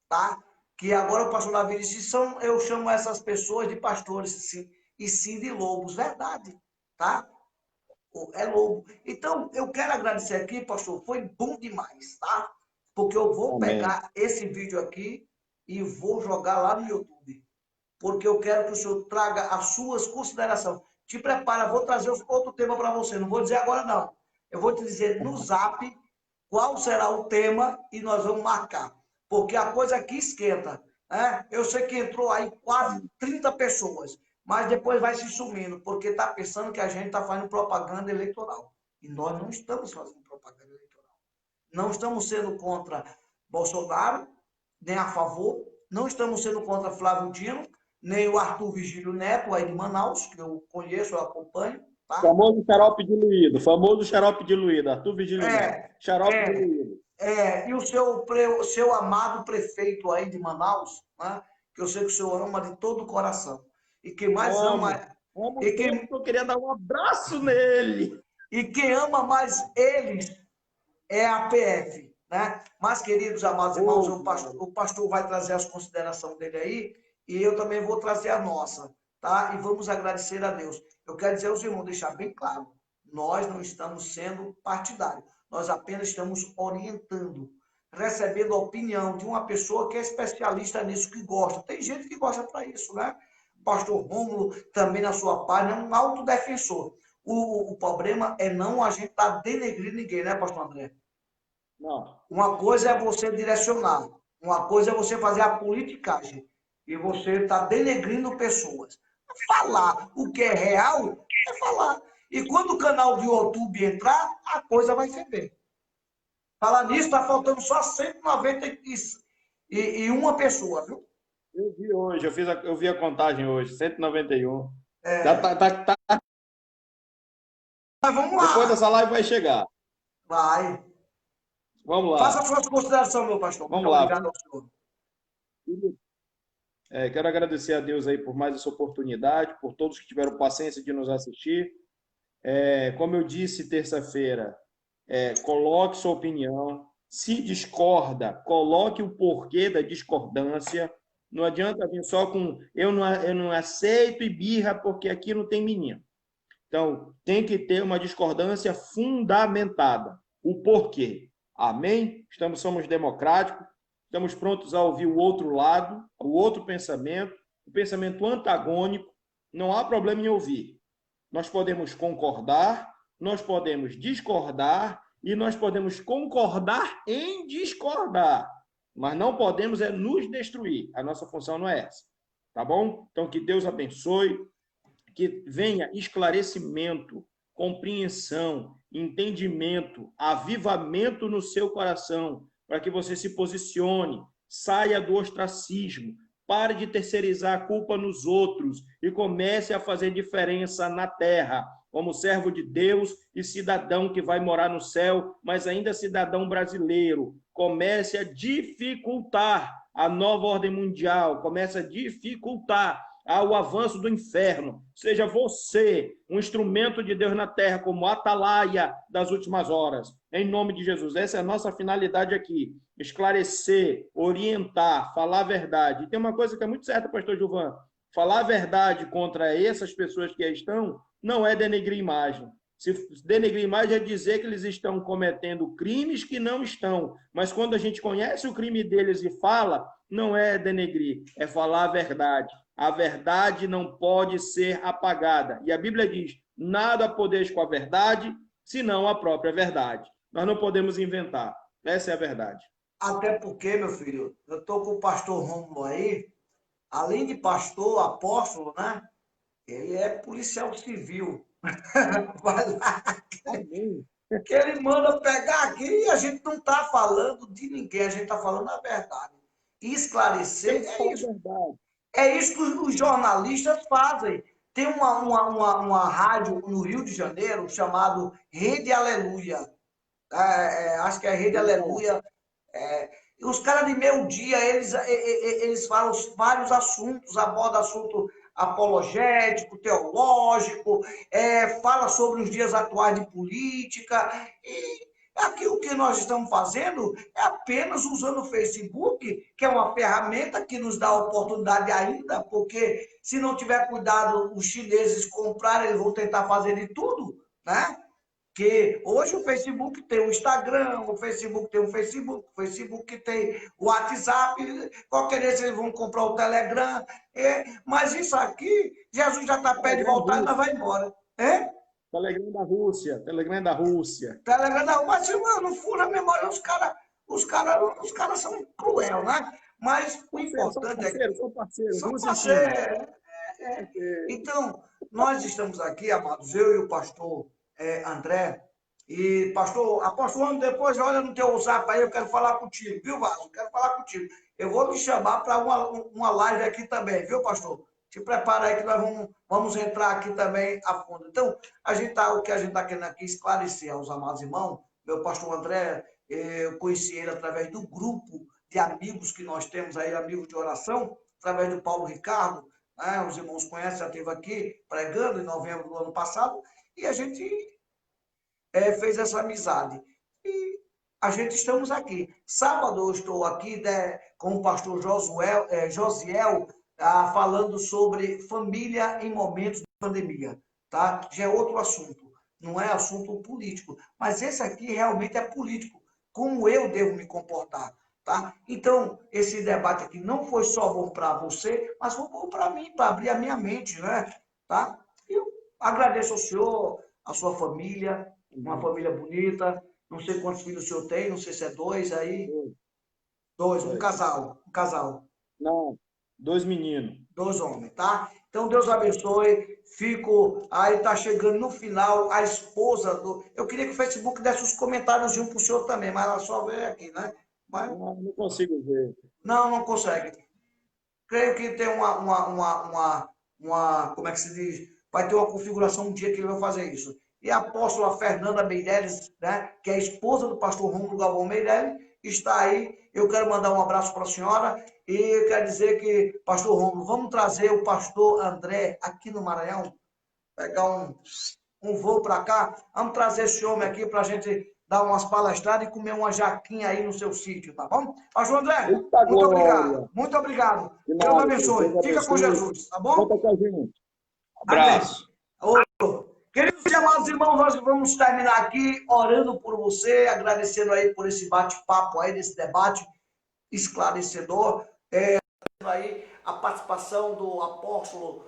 tá? Que agora o pastor Davi disse, eu chamo essas pessoas de pastores, sim, e sim de lobos, verdade, tá? É lobo. Então, eu quero agradecer aqui, pastor, foi bom demais, tá? Porque eu vou Amém. pegar esse vídeo aqui e vou jogar lá no YouTube. Porque eu quero que o senhor traga as suas considerações. Te prepara, vou trazer outro tema para você. Não vou dizer agora, não. Eu vou te dizer no zap qual será o tema e nós vamos marcar. Porque a coisa aqui esquenta. Né? Eu sei que entrou aí quase 30 pessoas, mas depois vai se sumindo, porque está pensando que a gente está fazendo propaganda eleitoral. E nós não estamos fazendo propaganda eleitoral. Não estamos sendo contra Bolsonaro, nem a favor. Não estamos sendo contra Flávio Dino, nem o Arthur Vigílio Neto, aí de Manaus, que eu conheço, eu acompanho. Tá? Famoso xarope diluído. Famoso xarope diluído. Arthur Vigílio Neto. Xarope diluído. E o seu amado prefeito aí de Manaus, né? Que eu sei que o senhor ama de todo o coração. E quem mais ama. Amo E tanto que eu queria dar um abraço nele. E quem ama mais eles é a PF. Né? Mas, queridos amados irmãos, o pastor vai trazer as considerações dele aí e eu também vou trazer a nossa. Tá? E vamos agradecer a Deus. Eu quero dizer aos irmãos, deixar bem claro, nós não estamos sendo partidários. Nós apenas estamos orientando, recebendo a opinião de uma pessoa que é especialista nisso, que gosta. Tem gente que gosta para isso, né? Pastor Rômulo, também na sua página, é um autodefensor. O problema é não a gente estar denegrindo ninguém, né, pastor André? Não. Uma coisa é você direcionar, uma coisa é você fazer a politicagem, e você está denegrindo pessoas. Falar o que é real é falar. E quando o canal de YouTube entrar, a coisa vai ferver. Falar nisso, está faltando só 191 pessoas, viu? Eu vi hoje, eu vi a contagem hoje, 191. Mas vamos lá. Depois dessa live vai chegar. Vai. Vamos lá. Faça as suas considerações, meu pastor. Vamos Muito lá. obrigado ao senhor. Quero agradecer a Deus aí por mais essa oportunidade, por todos que tiveram paciência de nos assistir. Como eu disse terça-feira, coloque sua opinião. Se discorda, coloque o porquê da discordância. Não adianta vir só com eu não aceito e birra porque aqui não tem menino. Então, tem que ter uma discordância fundamentada. O porquê. Amém? Somos democráticos, estamos prontos a ouvir o outro lado, o outro pensamento, o pensamento antagônico. Não há problema em ouvir. Nós podemos concordar, nós podemos discordar e nós podemos concordar em discordar. Mas não podemos nos destruir. A nossa função não é essa. Tá bom? Então, que Deus abençoe, que venha esclarecimento, compreensão, entendimento, avivamento no seu coração, para que você se posicione, saia do ostracismo, pare de terceirizar a culpa nos outros e comece a fazer diferença na terra, como servo de Deus e cidadão que vai morar no céu, mas ainda cidadão brasileiro. Comece a dificultar a nova ordem mundial, comece a dificultar ao avanço do inferno. Seja você um instrumento de Deus na terra, como atalaia das últimas horas. Em nome de Jesus. Essa é a nossa finalidade aqui. Esclarecer, orientar, falar a verdade. E tem uma coisa que é muito certa, pastor Gilvan. Falar a verdade contra essas pessoas que aí estão não é denegrir imagem. Se denegrir imagem é dizer que eles estão cometendo crimes que não estão. Mas quando a gente conhece o crime deles e fala, não é denegrir, é falar a verdade. A verdade não pode ser apagada. E a Bíblia diz, nada podeis com a verdade, senão a própria verdade. Nós não podemos inventar. Essa é a verdade. Até porque, meu filho, eu estou com o pastor Rômulo aí, além de pastor, apóstolo, né? Ele é policial civil. Vai lá, Amém. que ele manda pegar aqui e a gente não está falando de ninguém, a gente está falando a verdade. E esclarecer Temos que é falar a isso. verdade. É isso que os jornalistas fazem. Tem uma rádio no Rio de Janeiro chamado Rede Aleluia. Acho que é Rede Aleluia. E os caras de meio dia, eles falam vários assuntos, abordam assunto apologético, teológico, fala sobre os dias atuais de política. E aqui o que nós estamos fazendo é apenas usando o Facebook, que é uma ferramenta que nos dá a oportunidade ainda, porque se não tiver cuidado, os chineses comprarem, eles vão tentar fazer de tudo, né? Que hoje o Facebook tem o Instagram, o Facebook tem o Facebook tem o WhatsApp, qualquer dia eles vão comprar o Telegram. Mas isso aqui, Jesus já está perto de Telegram voltar e nós russo. vai embora. É? Telegram da Rússia. Telegram da Rússia. Telegram não, mas não fura a memória, os cara são cruel, né? Mas o importante é que São parceiros. são Rússia e China. parceiros. Então, nós estamos aqui, amados, eu e o pastor André. E, pastor, apóstolo, depois olha no teu zap aí, eu quero falar contigo, viu, Vasco? Eu quero falar contigo. Eu vou me chamar para uma live aqui também, viu, pastor? Te prepara aí que nós vamos entrar aqui também a fundo. Então, o que a gente está querendo aqui esclarecer aos amados irmãos, meu pastor André, eu conheci ele através do grupo de amigos que nós temos aí, amigos de oração, através do Paulo Ricardo, né? Os irmãos conhecem, já esteve aqui pregando em novembro do ano passado, e a gente fez essa amizade. E a gente estamos aqui. Sábado eu estou aqui, né, com o pastor Josiel, falando sobre família em momentos de pandemia. Tá? Já é outro assunto, não é assunto político. Mas esse aqui realmente é político. Como eu devo me comportar. Tá? Então, esse debate aqui não foi só bom para você, mas foi bom para mim, para abrir a minha mente. Né? Tá? Eu agradeço ao senhor, a sua família, uma família bonita. Não sei quantos filhos o senhor tem, não sei se é dois aí. Dois, um casal. Um casal. Não, 2 meninos. Dois homens, tá? Então, Deus abençoe. Fico. Aí tá chegando no final a esposa do. Eu queria que o Facebook desse os comentários para o senhor também, mas ela só veio aqui, né? Mas... Não consigo ver. Não consegue. Creio que tem como é que se diz? Vai ter uma configuração um dia que ele vai fazer isso. E a apóstola Fernanda Meirelles, né, que é a esposa do pastor Rômulo Galvão Meirelles, está aí. Eu quero mandar um abraço para a senhora e quero dizer que, pastor Rômulo, vamos trazer o pastor André aqui no Maranhão, pegar um voo para cá, vamos trazer esse homem aqui para a gente dar umas palestradas e comer uma jaquinha aí no seu sítio, tá bom? Pastor André, Eita muito glória! obrigado. Muito obrigado. De Deus nada, abençoe. Deus Fica com abençoe. Jesus, tá bom? Conta com a gente. Abraço. Queridos e amados irmãos, nós vamos terminar aqui orando por você, agradecendo aí por esse bate-papo aí, desse debate esclarecedor. Aí a participação do apóstolo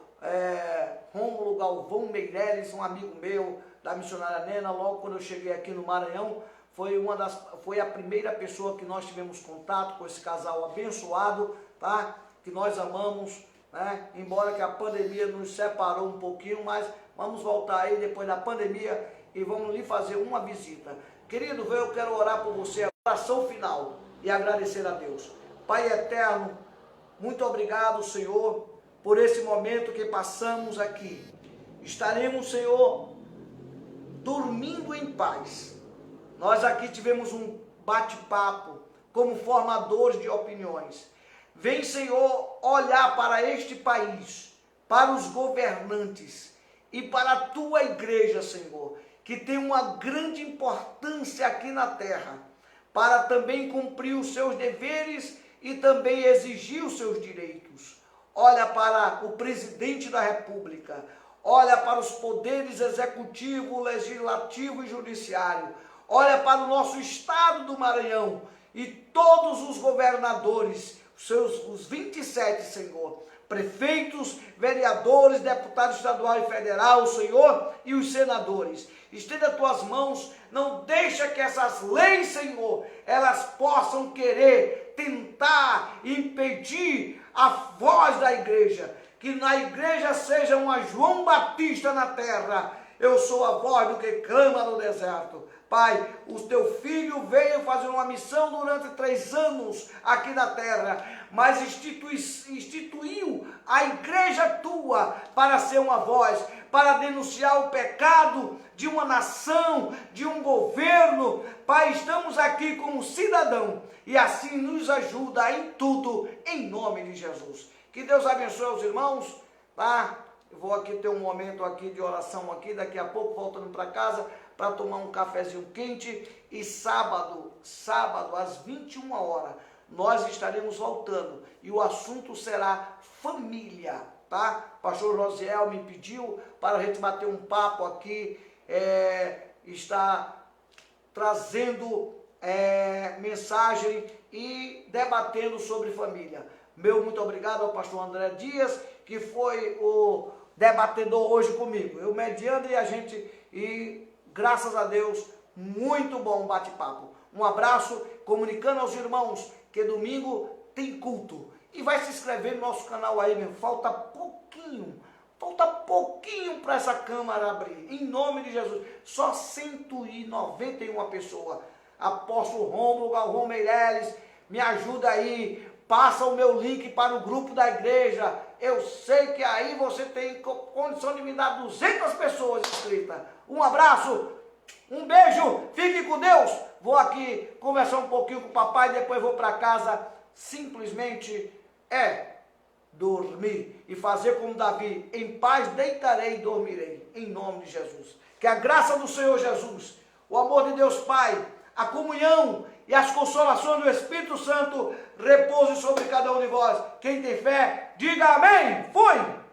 Rômulo Galvão Meirelles, um amigo meu da missionária Nena. Logo quando eu cheguei aqui no Maranhão, foi a primeira pessoa que nós tivemos contato com esse casal abençoado, tá? Que nós amamos, né? Embora que a pandemia nos separou um pouquinho, mas vamos voltar aí depois da pandemia e vamos lhe fazer uma visita. Querido, eu quero orar por você, oração final, e agradecer a Deus. Pai eterno, muito obrigado, Senhor, por esse momento que passamos aqui. Estaremos, Senhor, dormindo em paz. Nós aqui tivemos um bate-papo como formadores de opiniões. Vem, Senhor, olhar para este país para os governantes e para a tua igreja, Senhor, que tem uma grande importância aqui na terra, para também cumprir os seus deveres e também exigir os seus direitos. Olha para o presidente da República, olha para os poderes executivo, legislativo e judiciário, olha para o nosso estado do Maranhão e todos os governadores, os 27, Senhor, prefeitos, vereadores, deputados estadual e federal, Senhor, e os senadores. Estenda as tuas mãos, não deixa que essas leis, Senhor, elas possam querer tentar impedir a voz da igreja, que na igreja seja uma João Batista na terra. Eu sou a voz do que clama no deserto. Pai, o teu filho veio fazer uma missão durante 3 anos aqui na terra, mas instituiu a igreja tua para ser uma voz, para denunciar o pecado de uma nação, de um governo. Pai, estamos aqui como cidadão e assim nos ajuda em tudo, em nome de Jesus. Que Deus abençoe os irmãos, tá? Eu vou aqui ter um momento aqui de oração aqui, daqui a pouco voltando para casa, para tomar um cafezinho quente. E sábado às 21 horas, nós estaremos voltando e o assunto será família, tá? Pastor Josiel me pediu para a gente bater um papo aqui, está trazendo mensagem e debatendo sobre família. Meu muito obrigado ao pastor André Dias, que foi o debatedor hoje comigo. Eu mediando e graças a Deus, muito bom bate-papo. Um abraço, comunicando aos irmãos que domingo tem culto. E vai se inscrever no nosso canal aí, meu. Falta pouquinho para essa câmara abrir. Em nome de Jesus. Só 191 pessoas. Apóstolo Rômulo Galvão Meireles, me ajuda aí. Passa o meu link para o grupo da igreja. Eu sei que aí você tem condição de me dar 200 pessoas inscritas. Um abraço, um beijo, fique com Deus. Vou aqui conversar um pouquinho com o papai, depois vou para casa. Simplesmente dormir e fazer como Davi: em paz deitarei e dormirei, em nome de Jesus. Que a graça do Senhor Jesus, o amor de Deus Pai, a comunhão e as consolações do Espírito Santo repousem sobre cada um de vós. Quem tem fé, diga amém. Fui!